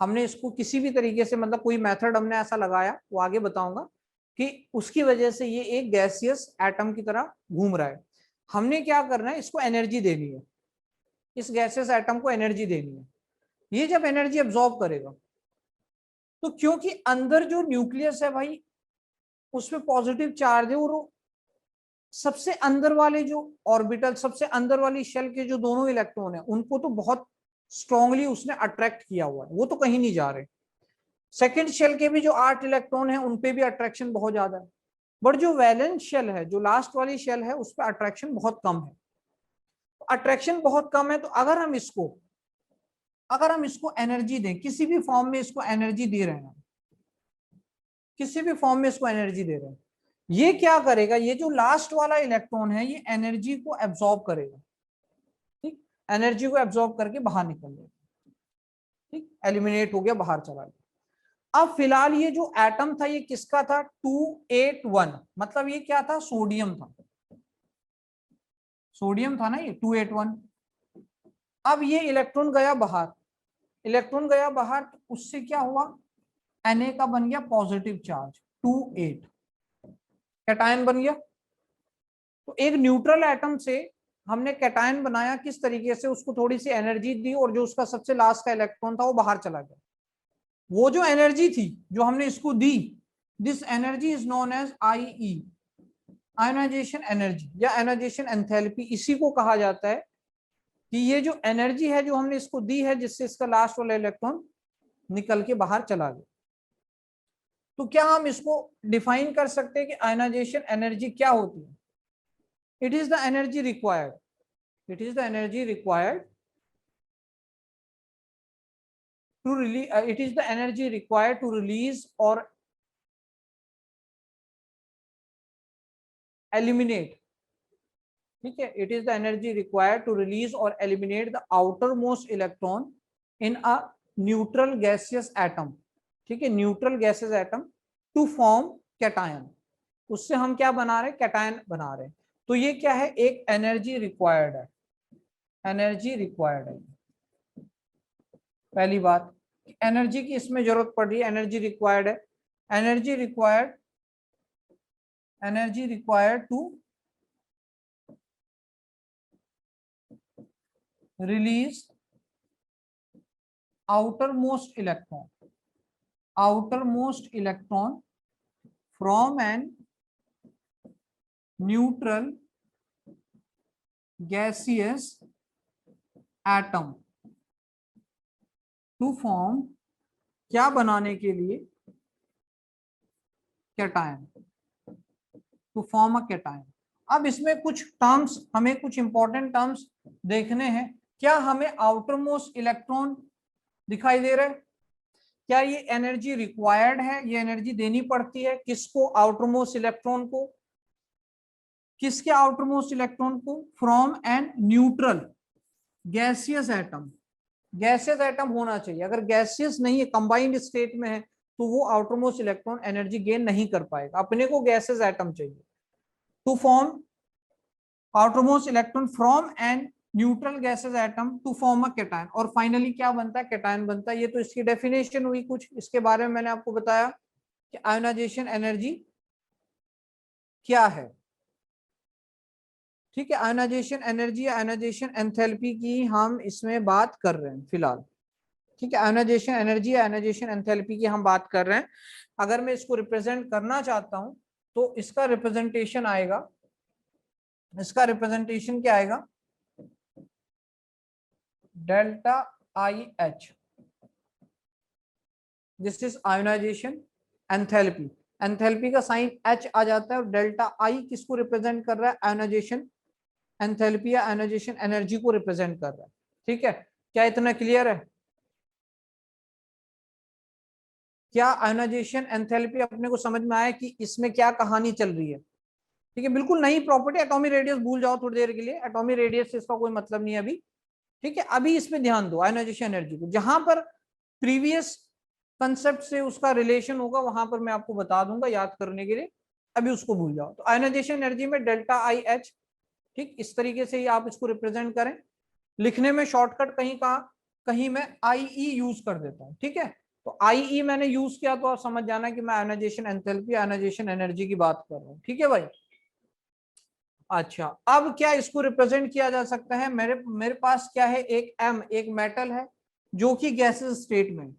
हमने इसको किसी भी तरीके से, मतलब कोई मेथड हमने ऐसा लगाया, वो आगे बताऊंगा, कि उसकी वजह से ये एक गैसियस एटम की तरह घूम रहा है। हमने क्या करना है, इसको एनर्जी देनी है, इस गैसियस एटम को एनर्जी देनी है। ये जब एनर्जी एब्जॉर्ब करेगा, तो क्योंकि अंदर जो न्यूक्लियस है भाई उसमें पॉजिटिव चार्ज है, और सबसे अंदर वाले जो ऑर्बिटल, सबसे अंदर वाली शेल के जो दोनों इलेक्ट्रॉन है उनको तो बहुत स्ट्रांगली उसने अट्रैक्ट किया हुआ है, वो तो कहीं नहीं जा रहे। सेकेंड शेल के भी जो 8 इलेक्ट्रॉन है उनपे भी अट्रैक्शन बहुत ज्यादा है, बट जो वैलेंस शेल है, जो लास्ट वाली शेल है, उस पर अट्रैक्शन बहुत कम है। अट्रैक्शन बहुत कम है, तो अगर हम इसको एनर्जी दें, किसी भी फॉर्म में इसको एनर्जी दे रहे हैं, किसी भी फॉर्म में इसको एनर्जी दे रहे हैं, ये क्या करेगा, ये जो लास्ट वाला इलेक्ट्रॉन है ये एनर्जी को एब्जॉर्ब करेगा। ठीक, एनर्जी को एब्जॉर्ब करके बाहर निकल जाएगा, ठीक, एलिमिनेट हो गया, बाहर चला गया। अब फिलहाल ये जो एटम था ये किसका था, 281, मतलब ये क्या था, सोडियम था, सोडियम था ना ये 281। अब ये इलेक्ट्रॉन गया बाहर, इलेक्ट्रॉन गया बाहर, तो उससे क्या हुआ, Na का बन गया पॉजिटिव चार्ज 28, कैटायन बन गया। तो एक न्यूट्रल एटम से हमने कैटायन बनाया, किस तरीके से, उसको थोड़ी सी एनर्जी दी, और जो उसका सबसे लास्ट का इलेक्ट्रॉन था वो बाहर चला गया। वो जो एनर्जी थी जो हमने इसको दी, this energy is known as IE, ionisation energy या आयोनाइजेशन एंथैल्पी, इसी को कहा जाता है कि ये जो एनर्जी है जो हमने इसको दी है जिससे इसका लास्ट वाला इलेक्ट्रॉन निकल के बाहर चला गया। तो क्या हम इसको डिफाइन कर सकते हैं कि आयोनाइजेशन एनर्जी क्या होती है? It is the energy required, it is the energy required to release, it is the energy required to release or eliminate, ठीक है, it is the energy required to release or eliminate the outermost electron in a neutral gaseous atom, ठीक है, neutral gaseous atom to form cation, उससे हम क्या बना रहे हैं? कैटायन बना रहे हैं। तो ये क्या है? एक एनर्जी रिक्वायर्ड है, एनर्जी रिक्वायर्ड है। पहली बात, एनर्जी की इसमें जरूरत पड़ रही है, एनर्जी रिक्वायर्ड है, energy required, energy required to release outermost electron, outermost electron from an neutral gaseous atom to form, क्या बनाने के लिए? Cation, to form a cation. अब इसमें कुछ टर्म्स, हमें कुछ इंपॉर्टेंट टर्म्स देखने हैं। क्या हमें आउटरमोस्ट इलेक्ट्रॉन दिखाई दे रहा है? क्या ये एनर्जी रिक्वायर्ड है? ये एनर्जी देनी पड़ती है किसको? आउटरमोस्ट इलेक्ट्रॉन को। किसके आउटरमोस्ट इलेक्ट्रॉन को? From an neutral gaseous atom, gaseous atom होना चाहिए। अगर गैसियस नहीं है, कंबाइंड स्टेट में है, तो वो आउटरमोस्ट इलेक्ट्रॉन एनर्जी गेन नहीं कर पाएगा। अपने को गैसियस एटम चाहिए to form outermost electron from an neutral gases atom to form a cation. और फाइनली क्या बनता है? कैटायन बनता है। ये तो इसकी डेफिनेशन हुई। कुछ इसके बारे में मैंने आपको बताया कि आयोनाइजेशन एनर्जी क्या है, ठीक है। आयोनाइजेशन एनर्जी, आयोनाइजेशन एंथैल्पी की हम इसमें बात कर रहे हैं फिलहाल, ठीक है। आयोनाइजेशन एनर्जी, आयोनाइजेशन एंथैल्पी की हम बात कर रहे हैं। अगर मैं इसको रिप्रेजेंट करना चाहता हूं तो इसका रिप्रेजेंटेशन आएगा, इसका रिप्रेजेंटेशन क्या आएगा? Delta I H, this is ionisation enthalpy. Enthalpy का साइन एच आ जाता है और डेल्टा आई किसको रिप्रेजेंट कर रहा है? आयोनाइजेशन एंथैल्पी या आयोनाइजेशन एनर्जी को रिप्रेजेंट कर रहा है, ठीक है। क्या इतना क्लियर है? क्या आयोनाइजेशन एंथैल्पी अपने को समझ में आया कि इसमें क्या कहानी चल रही है? ठीक है, बिल्कुल नई प्रॉपर्टी। एटॉमिक रेडियस भूल जाओ थोड़ी देर के लिए, एटॉमिक रेडियस से इसका कोई मतलब नहीं है अभी, ठीक है। अभी इसमें ध्यान दो आयोनाइजेशन एनर्जी को। जहां पर प्रीवियस कंसेप्ट से उसका रिलेशन होगा वहां पर मैं आपको बता दूंगा याद करने के लिए, अभी उसको भूल जाओ। तो आयोनाइजेशन एनर्जी में डेल्टा आई एच, ठीक, इस तरीके से ही आप इसको रिप्रेजेंट करें। लिखने में शॉर्टकट कहीं का, कहीं मैं आईई यूज कर देता हूं, ठीक है। तो आईई मैंने यूज किया तो आप समझ जाना कि मैं आयोनाइजेशन एंथैल्पी, आयोनाइजेशन एनर्जी की बात कर रहा हूं, ठीक है भाई। अच्छा, अब क्या इसको रिप्रेजेंट किया जा सकता है? मेरे मेरे पास क्या है? एक एम, एक मेटल है जो कि गैसेस स्टेट में,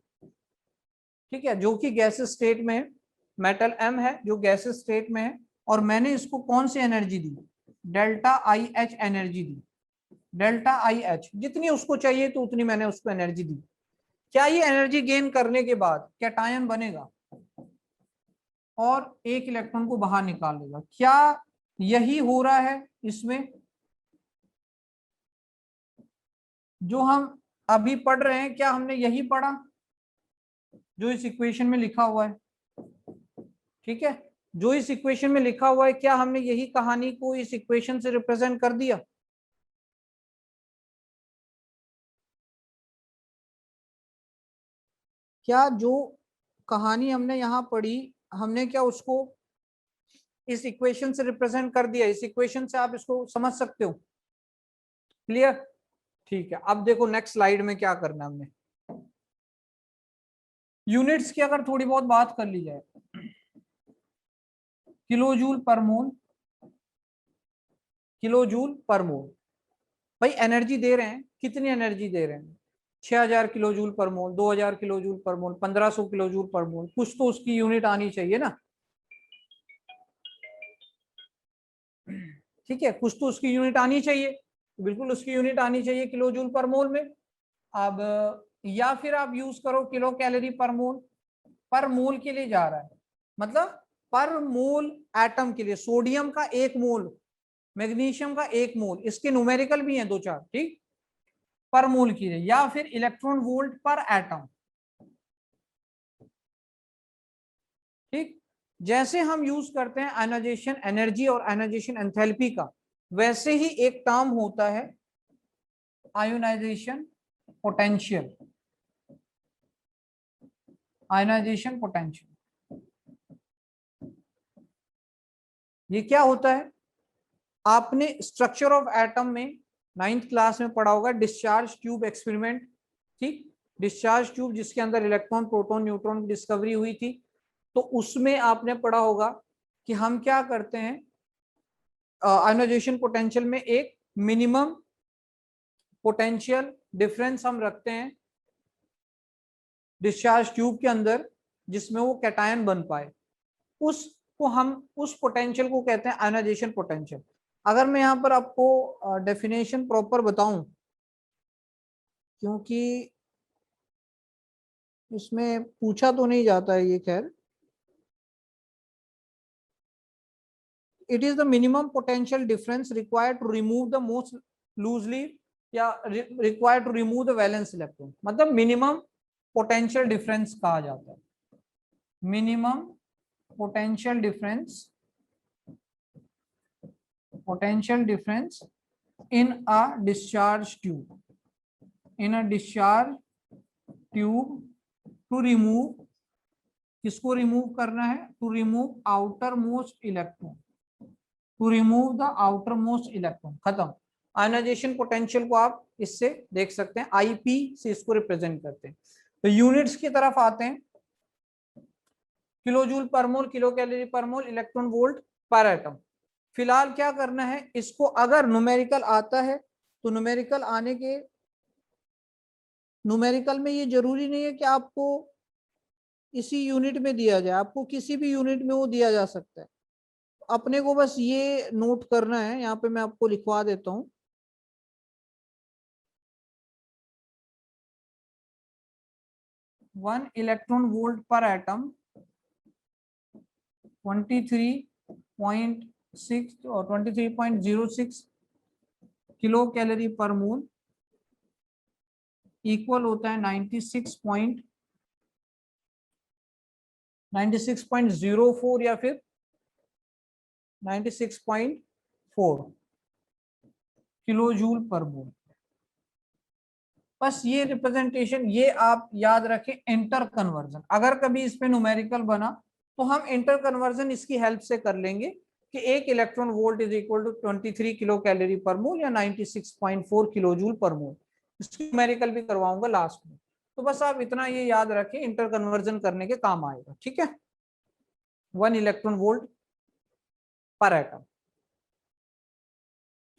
ठीक है, जो कि गैसेस स्टेट में है। मेटल एम है जो गैसेस स्टेट में है, और मैंने इसको कौन सी एनर्जी दी? डेल्टा आई एच एनर्जी दी। डेल्टा आई एच जितनी उसको चाहिए तो उतनी मैंने उसको एनर्जी दी। क्या ये एनर्जी गेन करने के बाद कैटायन बनेगा और एक इलेक्ट्रॉन को बाहर निकाल लेगा? क्या यही हो रहा है इसमें? जो हम अभी पढ़ रहे हैं, क्या हमने यही पढ़ा जो इस इक्वेशन में लिखा हुआ है? ठीक है, जो इस इक्वेशन में लिखा हुआ है, क्या हमने यही कहानी को इस इक्वेशन से रिप्रेजेंट कर दिया? क्या जो कहानी हमने यहाँ पढ़ी, हमने क्या उसको इस इक्वेशन से रिप्रेजेंट कर दिया? इस इक्वेशन से आप इसको समझ सकते हो? क्लियर? ठीक है, अब देखो नेक्स्ट स्लाइड में क्या करना है हमने। यूनिट्स की अगर थोड़ी बहुत बात कर ली जाए, किलो जूल पर मोल, किलो जूल पर मोल। भाई एनर्जी दे रहे हैं, कितनी एनर्जी दे रहे हैं? 6000 किलो जूल पर मोल, 2000 किलो जूल पर मोल, 1500 किलो जूल पर मोल। कुछ तो उसकी यूनिट आनी चाहिए ना। ठीक है, कुछ तो उसकी यूनिट आनी चाहिए, बिल्कुल उसकी यूनिट आनी चाहिए किलो जूल पर मोल में। अब या फिर आप यूज करो किलो कैलोरी पर मोल के लिए जा रहा है, मतलब पर मोल एटम के लिए, सोडियम का 1 मोल, मैग्नीशियम का 1 मोल, इसके न्यूमेरिकल भी हैं 2-4, ठीक, पर मोल के लिए, या फिर इलेक्ट्रॉन वोल्ट पर एटम। ठीक, जैसे हम यूज करते हैं आयोनाइजेशन एनर्जी और आयोनाइजेशन एंथैल्पी का, वैसे ही एक टर्म होता है आयोनाइजेशन पोटेंशियल। आयोनाइजेशन पोटेंशियल ये क्या होता है? आपने स्ट्रक्चर ऑफ एटम में 9th क्लास में पढ़ा होगा, डिस्चार्ज ट्यूब एक्सपेरिमेंट। ठीक, डिस्चार्ज ट्यूब जिसके अंदर इलेक्ट्रॉन प्रोटॉन न्यूट्रॉन की डिस्कवरी हुई थी, तो उसमें आपने पढ़ा होगा कि हम क्या करते हैं, आयोनाइजेशन पोटेंशियल में एक मिनिमम पोटेंशियल डिफरेंस हम रखते हैं डिस्चार्ज ट्यूब के अंदर, जिसमें वो कैटायन बन पाए, उसको हम, उस पोटेंशियल को कहते हैं आयोनाइजेशन पोटेंशियल। अगर मैं यहाँ पर आपको डेफिनेशन प्रॉपर बताऊं, क्योंकि इसमें पूछा तो नहीं जाता है ये, खैर, it is the minimum potential difference required to remove the most loosely, या required to remove the valence electron, मतलब मिनिमम पोटेंशियल डिफरेंस कहा जाता है, minimum potential difference, potential difference in a discharge tube, in a discharge tube to remove, किसको remove करना है? To remove outer most electron, to remove the outer most electron, खत्म। Ionisation potential को आप इससे देख सकते हैं, आईपी से इसको रिप्रेजेंट करते हैं। तो यूनिट्स की तरफ आते हैं, किलो जूल पर मोल, किलो कैलोरी पर मोल, इलेक्ट्रॉन वोल्ट पर एटम। फिलहाल क्या करना है, इसको अगर न्यूमेरिकल आता है तो न्यूमेरिकल आने के, न्यूमेरिकल में ये जरूरी नहीं है कि आपको इसी यूनिट में दिया जाए, आपको किसी भी यूनिट में वो दिया जा सकता है। अपने को बस ये नोट करना है, यहाँ पे मैं आपको लिखवा देता हूँ, वन इलेक्ट्रॉन वोल्ट पर एटम 23.6 और 23.06 किलो कैलोरी पर मोल इक्वल होता है 96.04 या फिर 96.4 किलो जूल पर मोल। बस ये रिप्रेजेंटेशन ये आप याद रखें, इंटर कन्वर्जन, अगर कभी इस पे न्यूमेरिकल बना तो हम इंटर कन्वर्जन इसकी हेल्प से कर लेंगे कि 1 electron volt is equal to 23 kilo calorie per mole या 96.4 किलो जूल पर मोल। इसकी न्यूमेरिकल भी करवाऊंगा लास्ट में, तो बस आप इतना ये याद रखें, इंटर कन्वर्जन करने के काम आएगा, ठीक है। 1 इलेक्ट्रॉन वोल्ट पर एटम,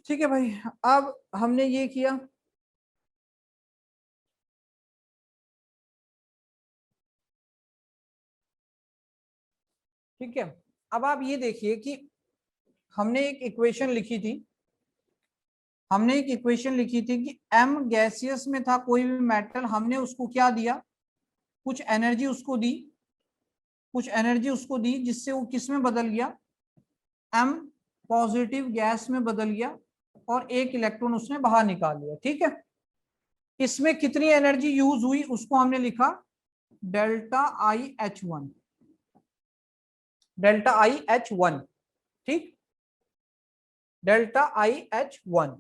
ठीक है भाई। अब हमने ये किया, ठीक है। अब आप ये देखिए कि हमने एक इक्वेशन लिखी थी, हमने एक इक्वेशन लिखी थी कि m गैसियस में था कोई भी मेटल, हमने उसको क्या दिया, कुछ एनर्जी उसको दी, कुछ एनर्जी उसको दी, जिससे वो किस में बदल गया, m पॉजिटिव गैस में बदल गया और 1 इलेक्ट्रॉन उसने बाहर निकाल लिया, ठीक है। इसमें कितनी एनर्जी यूज हुई उसको हमने लिखा डेल्टा IH1, डेल्टा IH1, ठीक, डेल्टा IH1।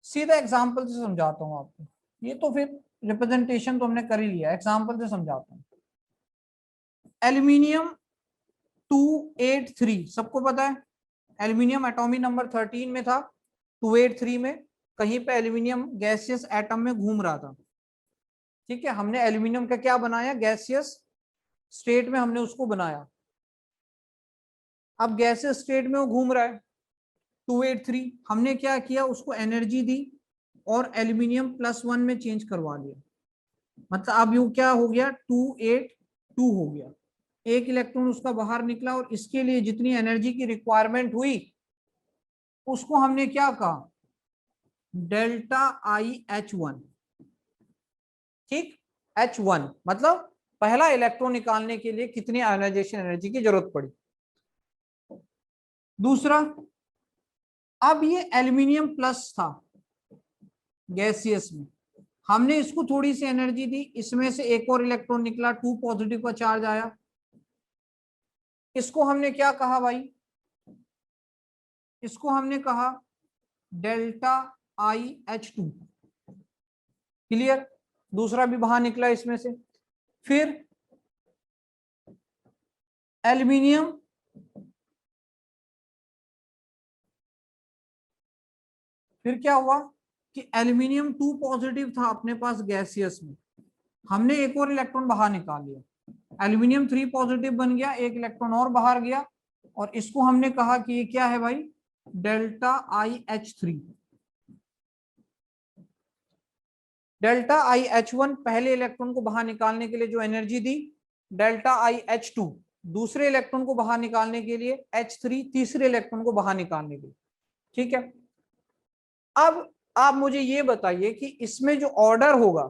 सीधा एग्जांपल से समझाता हूं आपको, ये तो फिर रिप्रेजेंटेशन तो हमने कर ही लिया, एग्जांपल से समझाता हूं। एल्यूमिनियम 283, सबको पता है एल्यूमिनियम एटॉमिक नंबर 13 में था, 283 में कहीं पे एल्यूमिनियम गैसियस एटम में घूम रहा था, ठीक है। हमने एल्यूमिनियम का क्या बनाया, गैसियस स्टेट में हमने उसको बनाया। अब गैसियस स्टेट में वो घूम रहा है 283, हमने क्या किया, उसको एनर्जी दी और एल्यूमिनियम +1 में चेंज करवा लिया, मतलब अब यू क्या हो गया, 282 हो गया, 1 इलेक्ट्रॉन उसका बाहर निकला, और इसके लिए जितनी एनर्जी की रिक्वायरमेंट हुई उसको हमने क्या कहा, डेल्टा आई H1। ठीक, H1 मतलब पहला इलेक्ट्रॉन निकालने के लिए कितनी आयोनाइजेशन एनर्जी की जरूरत पड़ी। दूसरा, अब ये एल्यूमिनियम प्लस था गैसियस में, हमने इसको थोड़ी सी एनर्जी दी, इसमें से एक और इलेक्ट्रॉन निकला, 2 पॉजिटिव का चार्ज आया, इसको हमने क्या कहा भाई, इसको हमने कहा डेल्टा आई H2। क्लियर, दूसरा भी बाहर निकला इसमें से। फिर एल्यूमिनियम, फिर क्या हुआ कि एल्यूमिनियम 2 पॉजिटिव था अपने पास गैसियस में, हमने एक और इलेक्ट्रॉन बाहर निकाल लिया, एल्यूमिनियम 3 पॉजिटिव बन गया, एक इलेक्ट्रॉन और बाहर गया, और इसको हमने कहा कि ये क्या है भाई, डेल्टा आई H3। डेल्टा आई H1 पहले इलेक्ट्रॉन को बाहर निकालने के लिए जो एनर्जी दी, डेल्टा आई H2 दूसरे इलेक्ट्रॉन को बाहर निकालने के लिए, H3 तीसरे इलेक्ट्रॉन को बाहर निकालने के लिए। ठीक है, अब आप मुझे ये बताइए कि इसमें जो ऑर्डर होगा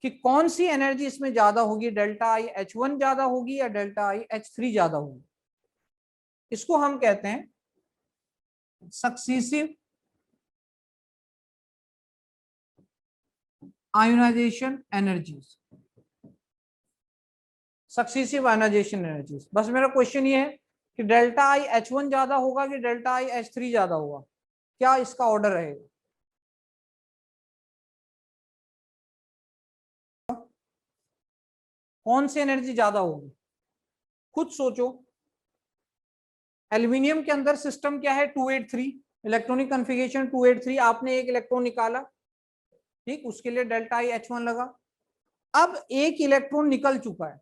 कि कौन सी एनर्जी इसमें ज्यादा होगी, डेल्टा आई H1 ज्यादा होगी या डेल्टा आई H3 ज्यादा होगी। इसको हम कहते हैं सक्सीसिव आयोनाइजेशन एनर्जीज। सक्सीसिव आयोनाइजेशन एनर्जीज, बस मेरा क्वेश्चन ये है कि डेल्टा आई H1 ज्यादा होगा कि डेल्टा आई H3 ज्यादा होगा, क्या इसका ऑर्डर रहेगा। कौन सी एनर्जी ज्यादा होगी, खुद सोचो। एल्यूमिनियम के अंदर सिस्टम क्या है, 283 इलेक्ट्रॉनिक कॉन्फ़िगरेशन 283, आपने एक इलेक्ट्रॉन निकाला, ठीक, उसके लिए डेल्टा आई H1 लगा। अब एक इलेक्ट्रॉन निकल चुका है,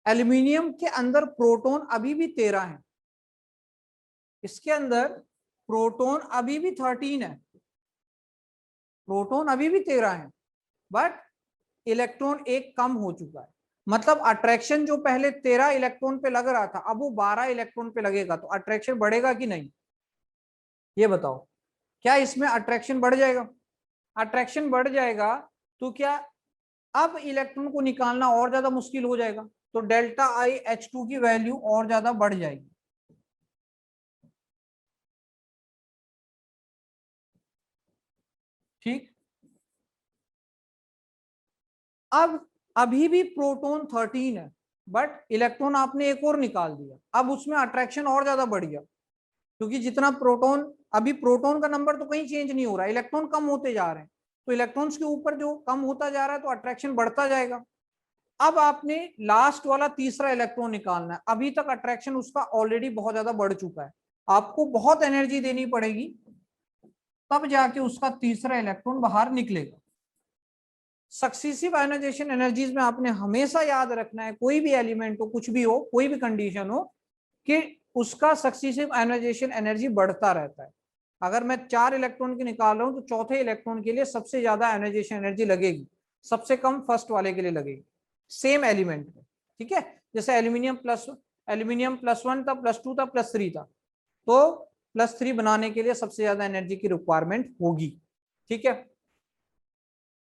एल्यूमिनियम के अंदर प्रोटॉन अभी भी 13 है, इसके अंदर प्रोटॉन अभी भी 13 है, प्रोटॉन अभी भी 13 है, बट इलेक्ट्रॉन एक कम हो चुका है। मतलब अट्रैक्शन जो पहले 13 इलेक्ट्रॉन पे लग रहा था, अब वो 12 इलेक्ट्रॉन पे लगेगा, तो अट्रैक्शन बढ़ेगा कि नहीं, ये बताओ। क्या इसमें अट्रैक्शन बढ़ जाएगा, अट्रैक्शन बढ़ जाएगा तो क्या अब इलेक्ट्रॉन को निकालना और ज्यादा मुश्किल हो जाएगा, तो डेल्टा आई H2 की वैल्यू और ज्यादा बढ़ जाएगी। ठीक, अब अभी भी प्रोटॉन 13 है, बट इलेक्ट्रॉन आपने एक और निकाल दिया, अब उसमें अट्रैक्शन और ज्यादा बढ़ गया, क्योंकि जितना प्रोटॉन, अभी प्रोटॉन का नंबर तो कहीं चेंज नहीं हो रहा, इलेक्ट्रॉन कम होते जा रहे हैं, तो इलेक्ट्रॉन्स के ऊपर जो कम होता जा रहा है तो अट्रैक्शन बढ़ता जाएगा। अब आपने लास्ट वाला तीसरा इलेक्ट्रॉन निकालना है, अभी तक अट्रैक्शन उसका ऑलरेडी बहुत ज्यादा बढ़ चुका है, आपको बहुत एनर्जी देनी पड़ेगी, तब जाके उसका तीसरा इलेक्ट्रॉन बाहर निकलेगा। सक्सेसिव आयोनाइजेशन एनर्जीज में आपने हमेशा याद रखना है, कोई भी एलिमेंट हो, कुछ भी हो, कोई भी कंडीशन हो, कि उसका सक्सेसिव आयोनाइजेशन एनर्जी बढ़ता रहता है। अगर मैं 4 इलेक्ट्रॉन की निकाल रहा हूं तो चौथे इलेक्ट्रॉन के लिए सबसे ज्यादा आयोनाइजेशन एनर्जी लगेगी, सबसे कम फर्स्ट वाले के लिए लगेगी, सेम एलिमेंट में। ठीक है, जैसे एल्यूमिनियम +1 था, +2 था, +3 था, तो +3 बनाने के लिए सबसे ज्यादा एनर्जी की रिक्वायरमेंट होगी। ठीक है,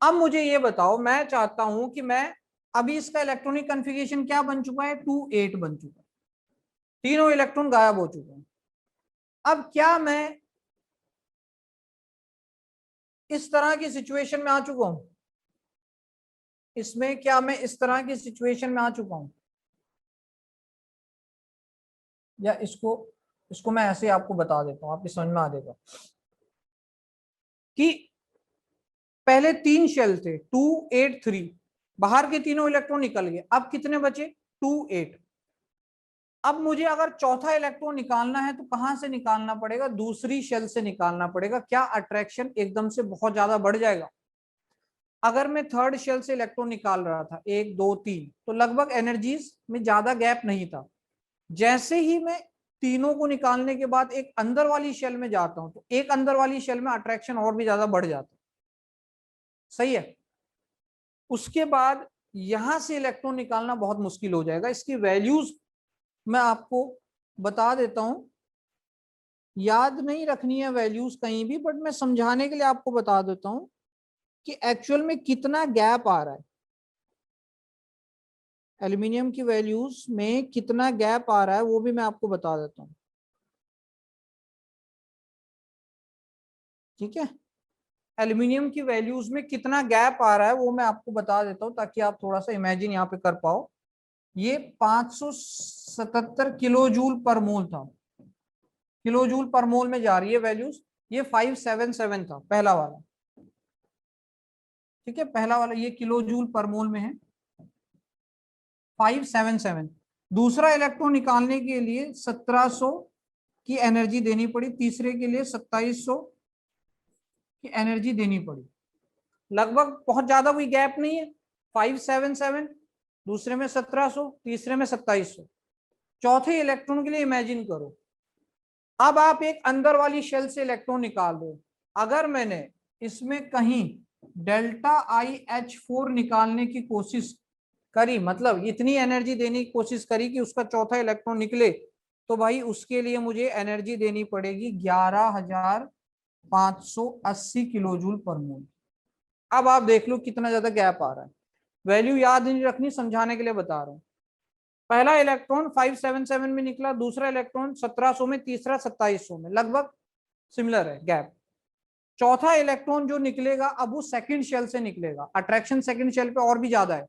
अब मुझे ये बताओ, मैं चाहता हूं कि मैं, अभी इसका इलेक्ट्रॉनिक कॉन्फ़िगरेशन क्या बन चुका है, 2 8 बन चुका है, तीनों इलेक्ट्रॉन गायब हो चुके हैं। अब क्या मैं इस तरह की सिचुएशन में आ चुका हूं, इसमें क्या मैं इस तरह की सिचुएशन में आ चुका हूं, या इसको इसको मैं ऐसे आपको बता देता हूं, आपकी समझ में आ जाएगा कि पहले 3 शेल थे, 2 8 3, बाहर के तीनों इलेक्ट्रॉन निकल गए, अब कितने बचे, 2 8। अब मुझे अगर चौथा इलेक्ट्रॉन निकालना है तो कहां से निकालना पड़ेगा, दूसरी शेल से निकालना पड़ेगा। क्या अट्रैक्शन एकदम से बहुत ज्यादा बढ़ जाएगा। अगर मैं थर्ड शेल से इलेक्ट्रॉन निकाल रहा था, 1 2 3, तो लगभग एनर्जीज में ज्यादा गैप नहीं था, जैसे ही मैं तीनों को निकालने के बाद एक अंदर वाली शेल में जाता हूं, तो एक अंदर वाली शेल में अट्रैक्शन और भी ज्यादा बढ़ जाता है। सही है, उसके बाद यहां से इलेक्ट्रॉन निकालना बहुत मुश्किल हो जाएगा। इसकी वैल्यूज मैं आपको बता देता हूं, याद नहीं रखनी है वैल्यूज कहीं भी, बट मैं समझाने के लिए आपको बता देता हूं कि एक्चुअल में कितना गैप आ रहा है, एल्यूमिनियम की वैल्यूज में कितना गैप आ रहा है वो भी मैं आपको बता देता हूं। ठीक है, एल्यूमिनियम की वैल्यूज में कितना गैप आ रहा है वो मैं आपको बता देता हूं ताकि आप थोड़ा सा इमेजिन यहाँ पे कर पाओ। ये 577 किलो जूल पर मोल था, किलो जूल पर मोल में जा रही है वैल्यूज। ये 577 था पहला वाला। ठीक है, पहला वाला ये किलो जूल पर मोल में है 577। दूसरा इलेक्ट्रॉन निकालने के लिए 1700 की एनर्जी देनी पड़ी, तीसरे के लिए 2700 की एनर्जी देनी पड़ी। लगभग बहुत ज्यादा कोई गैप नहीं है, 577 दूसरे में 1700 तीसरे में 2700। चौथे इलेक्ट्रॉन के लिए इमेजिन करो, अब आप एक अंदर वाली शेल से इलेक्ट्रॉन निकाल दो। अगर मैंने इसमें कहीं डेल्टा IH4 निकालने की कोशिश करी, मतलब इतनी एनर्जी देने की कोशिश करी कि उसका चौथा इलेक्ट्रॉन निकले, तो भाई उसके लिए मुझे एनर्जी देनी पड़ेगी 11,580 किलो जूल पर मोल। अब आप देख लो कितना ज्यादा गैप आ रहा है। वैल्यू याद नहीं रखनी, समझाने के लिए बता रहा हूं। पहला इलेक्ट्रॉन 577 में निकला, दूसरा इलेक्ट्रॉन 1700 में, तीसरा 2700 में, लगभग सिमिलर है गैप। चौथा इलेक्ट्रॉन जो निकलेगा अब वो सेकंड शेल से निकलेगा, अट्रैक्शन सेकंड शेल पे और भी ज्यादा है,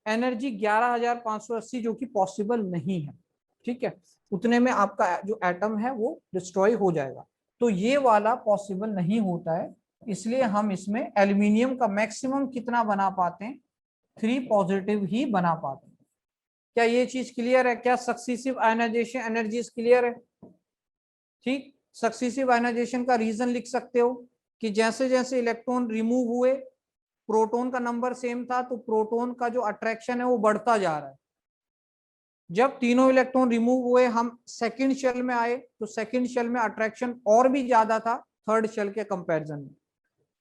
एनर्जी 11,580 जो कि पॉसिबल नहीं है। ठीक है, उतने में आपका जो एटम है वो डिस्ट्रॉय हो जाएगा, तो ये वाला पॉसिबल नहीं होता है। इसलिए हम इसमें एल्यूमिनियम का मैक्सिमम कितना बना पाते हैं, 3 पॉजिटिव ही बना पाते हैं। क्या ये चीज क्लियर है? क्या सक्सेसिव आयनाइजेशन एनर्जीज क्लियर है? ठीक, सक्सेसिव आयनाइजेशन का रीजन लिख सकते हो कि जैसे जैसे इलेक्ट्रॉन रिमूव हुए, प्रोटॉन का नंबर सेम था, तो प्रोटॉन का जो अट्रैक्शन है वो बढ़ता जा रहा है। जब तीनों इलेक्ट्रॉन रिमूव हुए, हम सेकंड शेल में आए, तो सेकंड शेल में अट्रैक्शन और भी ज्यादा था थर्ड शेल के कंपैरिजन में,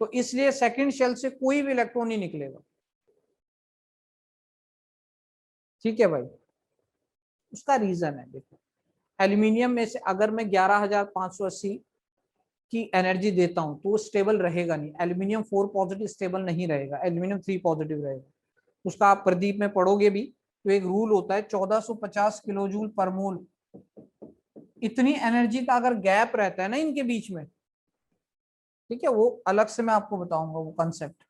तो इसलिए सेकंड शेल से कोई भी इलेक्ट्रॉन नहीं निकलेगा। ठीक है भाई, उसका रीजन है, देखो एल्यूमिनियम में से अगर मैं 11,580 की एनर्जी देता हूं तो वो स्टेबल रहेगा नहीं, एल्यूमिनियम 4 पॉजिटिव स्टेबल नहीं रहेगा, एल्यूमिनियम 3 पॉजिटिव रहेगा। उसका आप प्रदीप में पढ़ोगे भी, तो एक रूल होता है 1450 किलो जूल पर मोल। इतनी एनर्जी का अगर गैप रहता है ना इनके बीच में, ठीक है, वो अलग से मैं आपको बताऊंगा वो कंसेप्ट।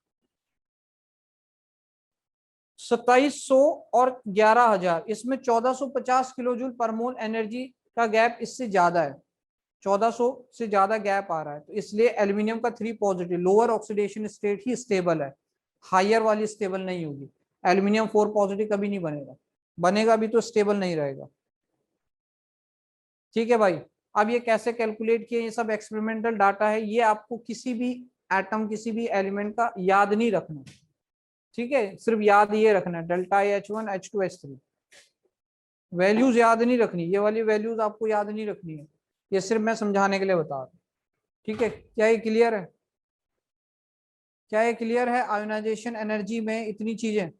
2700 और 11,000, इसमें 1450 किलो जूल पर मोल एनर्जी का गैप इससे ज्यादा है, 1400 से ज्यादा गैप आ रहा है, तो इसलिए एल्यूमिनियम का 3 पॉजिटिव लोअर ऑक्सीडेशन स्टेट ही स्टेबल है, हायर वाली स्टेबल नहीं होगी। एल्यूमिनियम 4 पॉजिटिव कभी नहीं बनेगा, बनेगा भी तो स्टेबल नहीं रहेगा। ठीक है भाई, अब ये कैसे कैलकुलेट किए, ये सब एक्सपेरिमेंटल डाटा है, ये आपको किसी भी एटम किसी भी एलिमेंट का याद नहीं रखना। ठीक है, सिर्फ याद ये रखना है delta H1 H2 H3, values याद नहीं रखनी, ये वाली वैल्यूज आपको याद नहीं रखनी है, ये सिर्फ मैं समझाने के लिए बता रहा हूँ। ठीक है, क्या ये क्लियर है? क्या ये क्लियर है? आयोनाइजेशन एनर्जी में इतनी चीजें,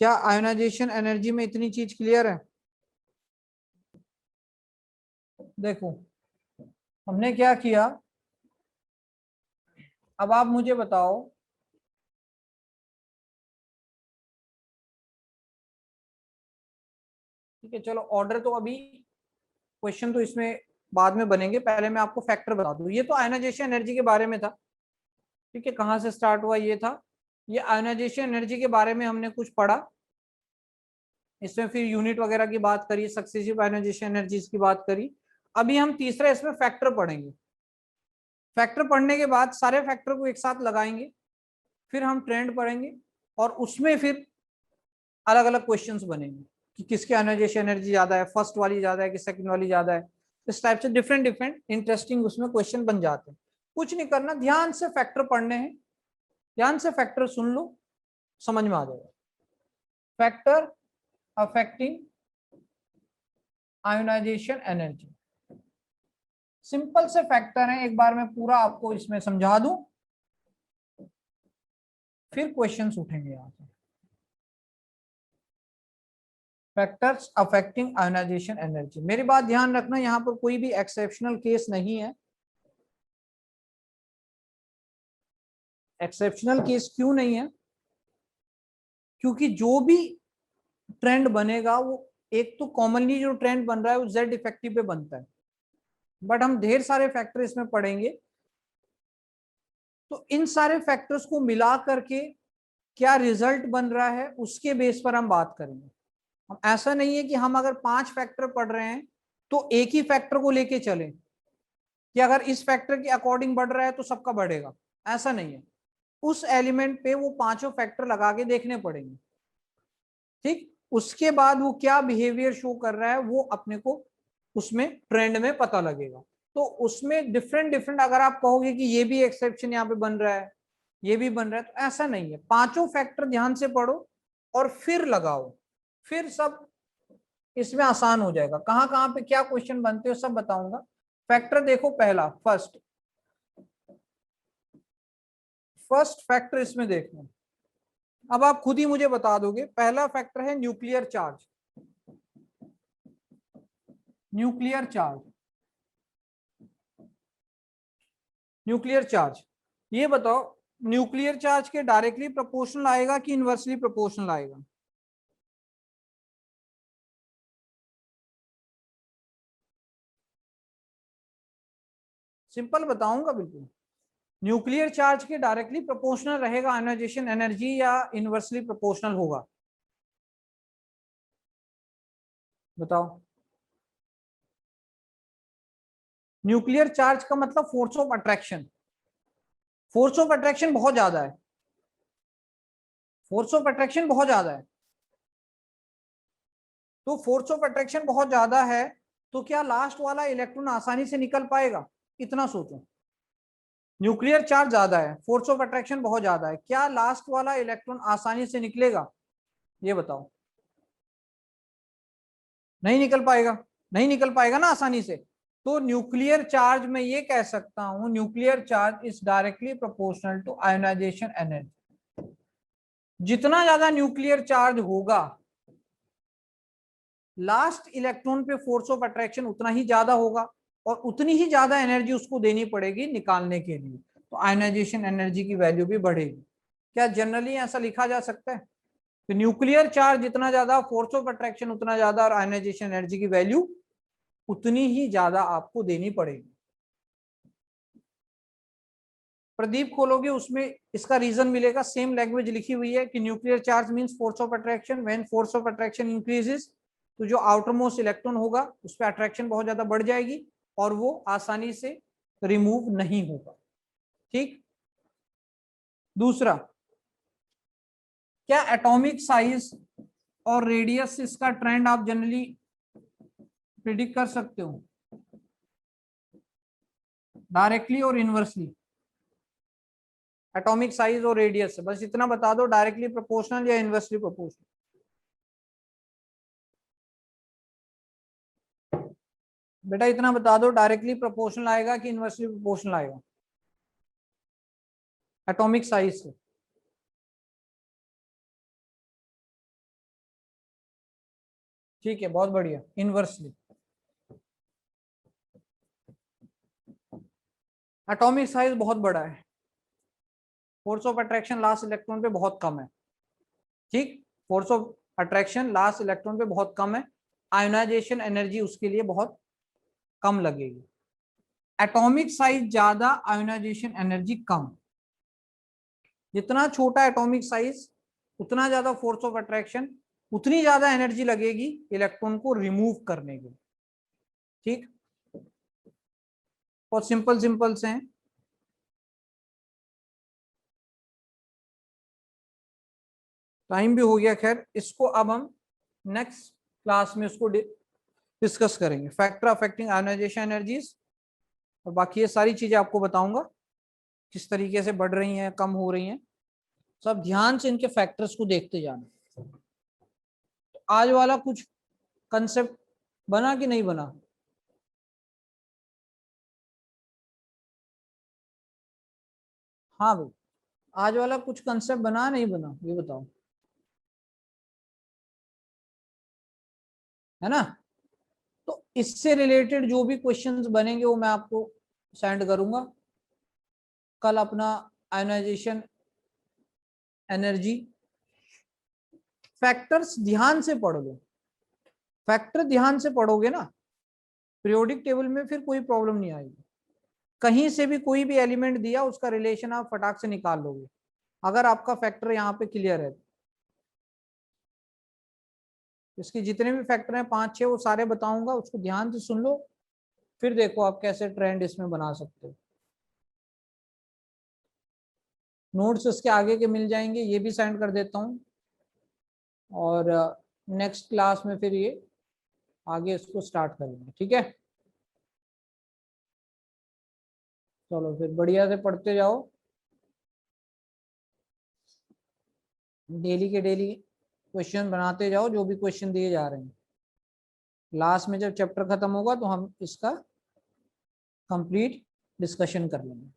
क्या आयोनाइजेशन एनर्जी में इतनी चीज क्लियर है? देखो हमने क्या किया, अब आप मुझे बताओ, ठीक है चलो ऑर्डर तो अभी, क्वेश्चन तो इसमें बाद में बनेंगे, पहले मैं आपको फैक्टर बता दूं। ये तो आयोनाइजेशन एनर्जी के बारे में था। ठीक है, कहाँ से स्टार्ट हुआ, ये था, ये आयोनाइजेशन एनर्जी के बारे में हमने कुछ पढ़ा, इसमें फिर यूनिट वगैरह की बात करी, सक्सेसिव आयोनाइजेशन एनर्जीज की बात करी। अभी हम तीसरा इसमें फैक्टर पढ़ेंगे। फैक्टर पढ़ने के बाद सारे फैक्टर को एक साथ लगाएंगे, फिर हम ट्रेंड पढ़ेंगे, और उसमें फिर अलग अलग क्वेश्चंस बनेंगे कि किसकी आयोनाइजेशन एनर्जी ज्यादा है, फर्स्ट वाली ज्यादा है कि सेकंड वाली ज्यादा है। इस टाइप से डिफरेंट डिफरेंट इंटरेस्टिंग उसमें क्वेश्चन बन जाते हैं। कुछ नहीं करना, ध्यान से फैक्टर पढ़ने हैं, ध्यान से फैक्टर सुन लो, समझ में आ जाएगा। Factor affecting ionisation energy, simple से फैक्टर है, एक बार मैं पूरा आपको इसमें समझा दूं, फिर क्वेश्चंस उठेंगे यहाँ से। Factors affecting ionisation energy. मेरी बात ध्यान रखना, यहाँ पर कोई भी एक्सेप्शनल केस नहीं है। एक्सेप्शनल केस क्यों नहीं है? क्योंकि जो भी ट्रेंड बनेगा वो एक तो कॉमनली जो ट्रेंड बन रहा है वो जेड इफेक्टिव पे बनता है, बट हम ढेर सारे फैक्टर इसमें पढ़ेंगे, तो इन सारे फैक्टर्स को मिला करके क्या रिजल्ट बन रहा है उसके बेस पर हम बात करेंगे। हम ऐसा नहीं है कि हम अगर 5 फैक्टर पढ़ रहे हैं तो एक ही फैक्टर को लेके चलें कि अगर इस फैक्टर के अकॉर्डिंग बढ़ रहा है तो सबका बढ़ेगा, ऐसा नहीं है। उस एलिमेंट पे वो पांचों फैक्टर लगा के देखने पड़ेंगे, ठीक। उसके बाद वो क्या बिहेवियर शो कर रहा है वो अपने को उसमें ट्रेंड में पता लगेगा। तो उसमें डिफरेंट डिफरेंट, अगर आप कहोगे कि ये भी एक्सेप्शन यहाँ पे बन रहा है, ये भी बन रहा है, तो ऐसा नहीं है। पांचों फैक्टर ध्यान से पढ़ो और फिर लगाओ, फिर सब इसमें आसान हो जाएगा। कहाँ कहाँ पे क्या क्वेश्चन बनते हो सब बताऊंगा। फैक्टर देखो, पहला फर्स्ट फैक्टर इसमें देखना। अब आप खुद ही मुझे बता दोगे। पहला फैक्टर है nuclear charge. Nuclear charge, nuclear charge, ये बताओ न्यूक्लियर चार्ज के डायरेक्टली प्रोपोर्शनल आएगा कि इनवर्सली प्रोपोर्शनल आएगा? सिंपल बताऊंगा बिल्कुल। न्यूक्लियर चार्ज के डायरेक्टली प्रोपोर्शनल रहेगा आयोनाइजेशन एनर्जी या इनवर्सली प्रोपोर्शनल होगा? बताओ। न्यूक्लियर चार्ज का मतलब force of attraction. Force of attraction बहुत ज्यादा है, फोर्स ऑफ अट्रैक्शन बहुत ज्यादा है। तो फोर्स ऑफ अट्रैक्शन बहुत ज्यादा है, तो क्या लास्ट वाला इलेक्ट्रॉन आसानी से निकल पाएगा? इतना सोचो। न्यूक्लियर चार्ज ज्यादा है, फोर्स ऑफ अट्रैक्शन बहुत ज्यादा है, क्या लास्ट वाला इलेक्ट्रॉन आसानी से निकलेगा? ये बताओ। नहीं निकल पाएगा, नहीं निकल पाएगा ना आसानी से। तो न्यूक्लियर चार्ज में ये कह सकता हूं, nuclear charge is directly proportional to ionisation energy. जितना ज्यादा न्यूक्लियर चार्ज होगा, लास्ट इलेक्ट्रॉन पे फोर्स ऑफ अट्रैक्शन उतना ही ज्यादा होगा और उतनी ही ज्यादा एनर्जी उसको देनी पड़ेगी निकालने के लिए, तो आयोनाइजेशन एनर्जी की वैल्यू भी बढ़ेगी। क्या जनरली ऐसा लिखा जा सकता है? तो न्यूक्लियर चार्ज जितना ज्यादा, फोर्स ऑफ अट्रैक्शन उतना ज्यादा, और आयोनाइजेशन एनर्जी की वैल्यू उतनी ही ज्यादा आपको देनी पड़ेगी। प्रदीप खोलोगे उसमें इसका रीजन मिलेगा, सेम लैंग्वेज लिखी हुई है कि nuclear charge means force of attraction, when force of attraction increases, तो जो आउटर मोस्ट इलेक्ट्रॉन होगा उस पर अट्रैक्शन बहुत ज्यादा बढ़ जाएगी और वो आसानी से रिमूव नहीं होगा, ठीक। दूसरा, क्या एटॉमिक साइज और रेडियस इसका ट्रेंड आप जनरली प्रिडिक्ट कर सकते हो डायरेक्टली और इनवर्सली? एटॉमिक साइज और रेडियस से बस इतना बता दो, डायरेक्टली प्रोपोर्शनल या इनवर्सली प्रोपोर्शनल? बेटा इतना बता दो, डायरेक्टली प्रोपोर्शनल आएगा कि इनवर्सली प्रोपोर्शनल आएगा एटॉमिक साइज से? ठीक है, बहुत बढ़िया, इनवर्सली। एटॉमिक साइज बहुत बड़ा है, force of attraction last electron पे बहुत कम है, ठीक। Force of attraction last electron पे बहुत कम है, आयोनाइजेशन एनर्जी उसके लिए बहुत कम लगेगी। एटॉमिक साइज ज्यादा, आयोनाइजेशन एनर्जी कम। जितना छोटा एटॉमिक साइज उतना ज्यादा फोर्स ऑफ अट्रैक्शन, उतनी ज्यादा एनर्जी लगेगी इलेक्ट्रॉन को रिमूव करने के, ठीक। और सिंपल सिंपल से हैं। टाइम भी हो गया, खैर इसको अब हम नेक्स्ट क्लास में उसको डिस्कस करेंगे, फैक्टर अफेक्टिंग आयोनाइजेशन एनर्जीज, और बाकी ये सारी चीजें आपको बताऊंगा किस तरीके से बढ़ रही हैं, कम हो रही हैं। सब ध्यान से इनके फैक्टर्स को देखते जाना। तो आज वाला कुछ कंसेप्ट बना कि नहीं बना? हाँ भाई, आज वाला कुछ कंसेप्ट बना नहीं बना, ये बताओ। है ना। तो इससे रिलेटेड जो भी क्वेश्चंस बनेंगे वो मैं आपको सेंड करूंगा। कल अपना आयोनाइजेशन एनर्जी फैक्टर्स ध्यान से पढ़ लो, फैक्टर ध्यान से पढ़ोगे ना, पीरियोडिक टेबल में फिर कोई प्रॉब्लम नहीं आएगी। कहीं से भी कोई भी एलिमेंट दिया उसका रिलेशन आप फटाक से निकाल लोगे अगर आपका फैक्टर यहाँ पे क्लियर है। इसके जितने भी फैक्टर हैं 5-6 वो सारे बताऊंगा, उसको ध्यान से सुन लो, फिर देखो आप कैसे ट्रेंड इसमें बना सकते हो। नोट्स इसके आगे के मिल जाएंगे, ये भी सेंड कर देता हूँ, और नेक्स्ट क्लास में फिर ये आगे इसको स्टार्ट करेंगे, ठीक है। चलो फिर बढ़िया से पढ़ते जाओ, डेली के डेली क्वेश्चन बनाते जाओ जो भी क्वेश्चन दिए जा रहे हैं। लास्ट में जब चैप्टर खत्म होगा तो हम इसका कंप्लीट डिस्कशन कर लेंगे।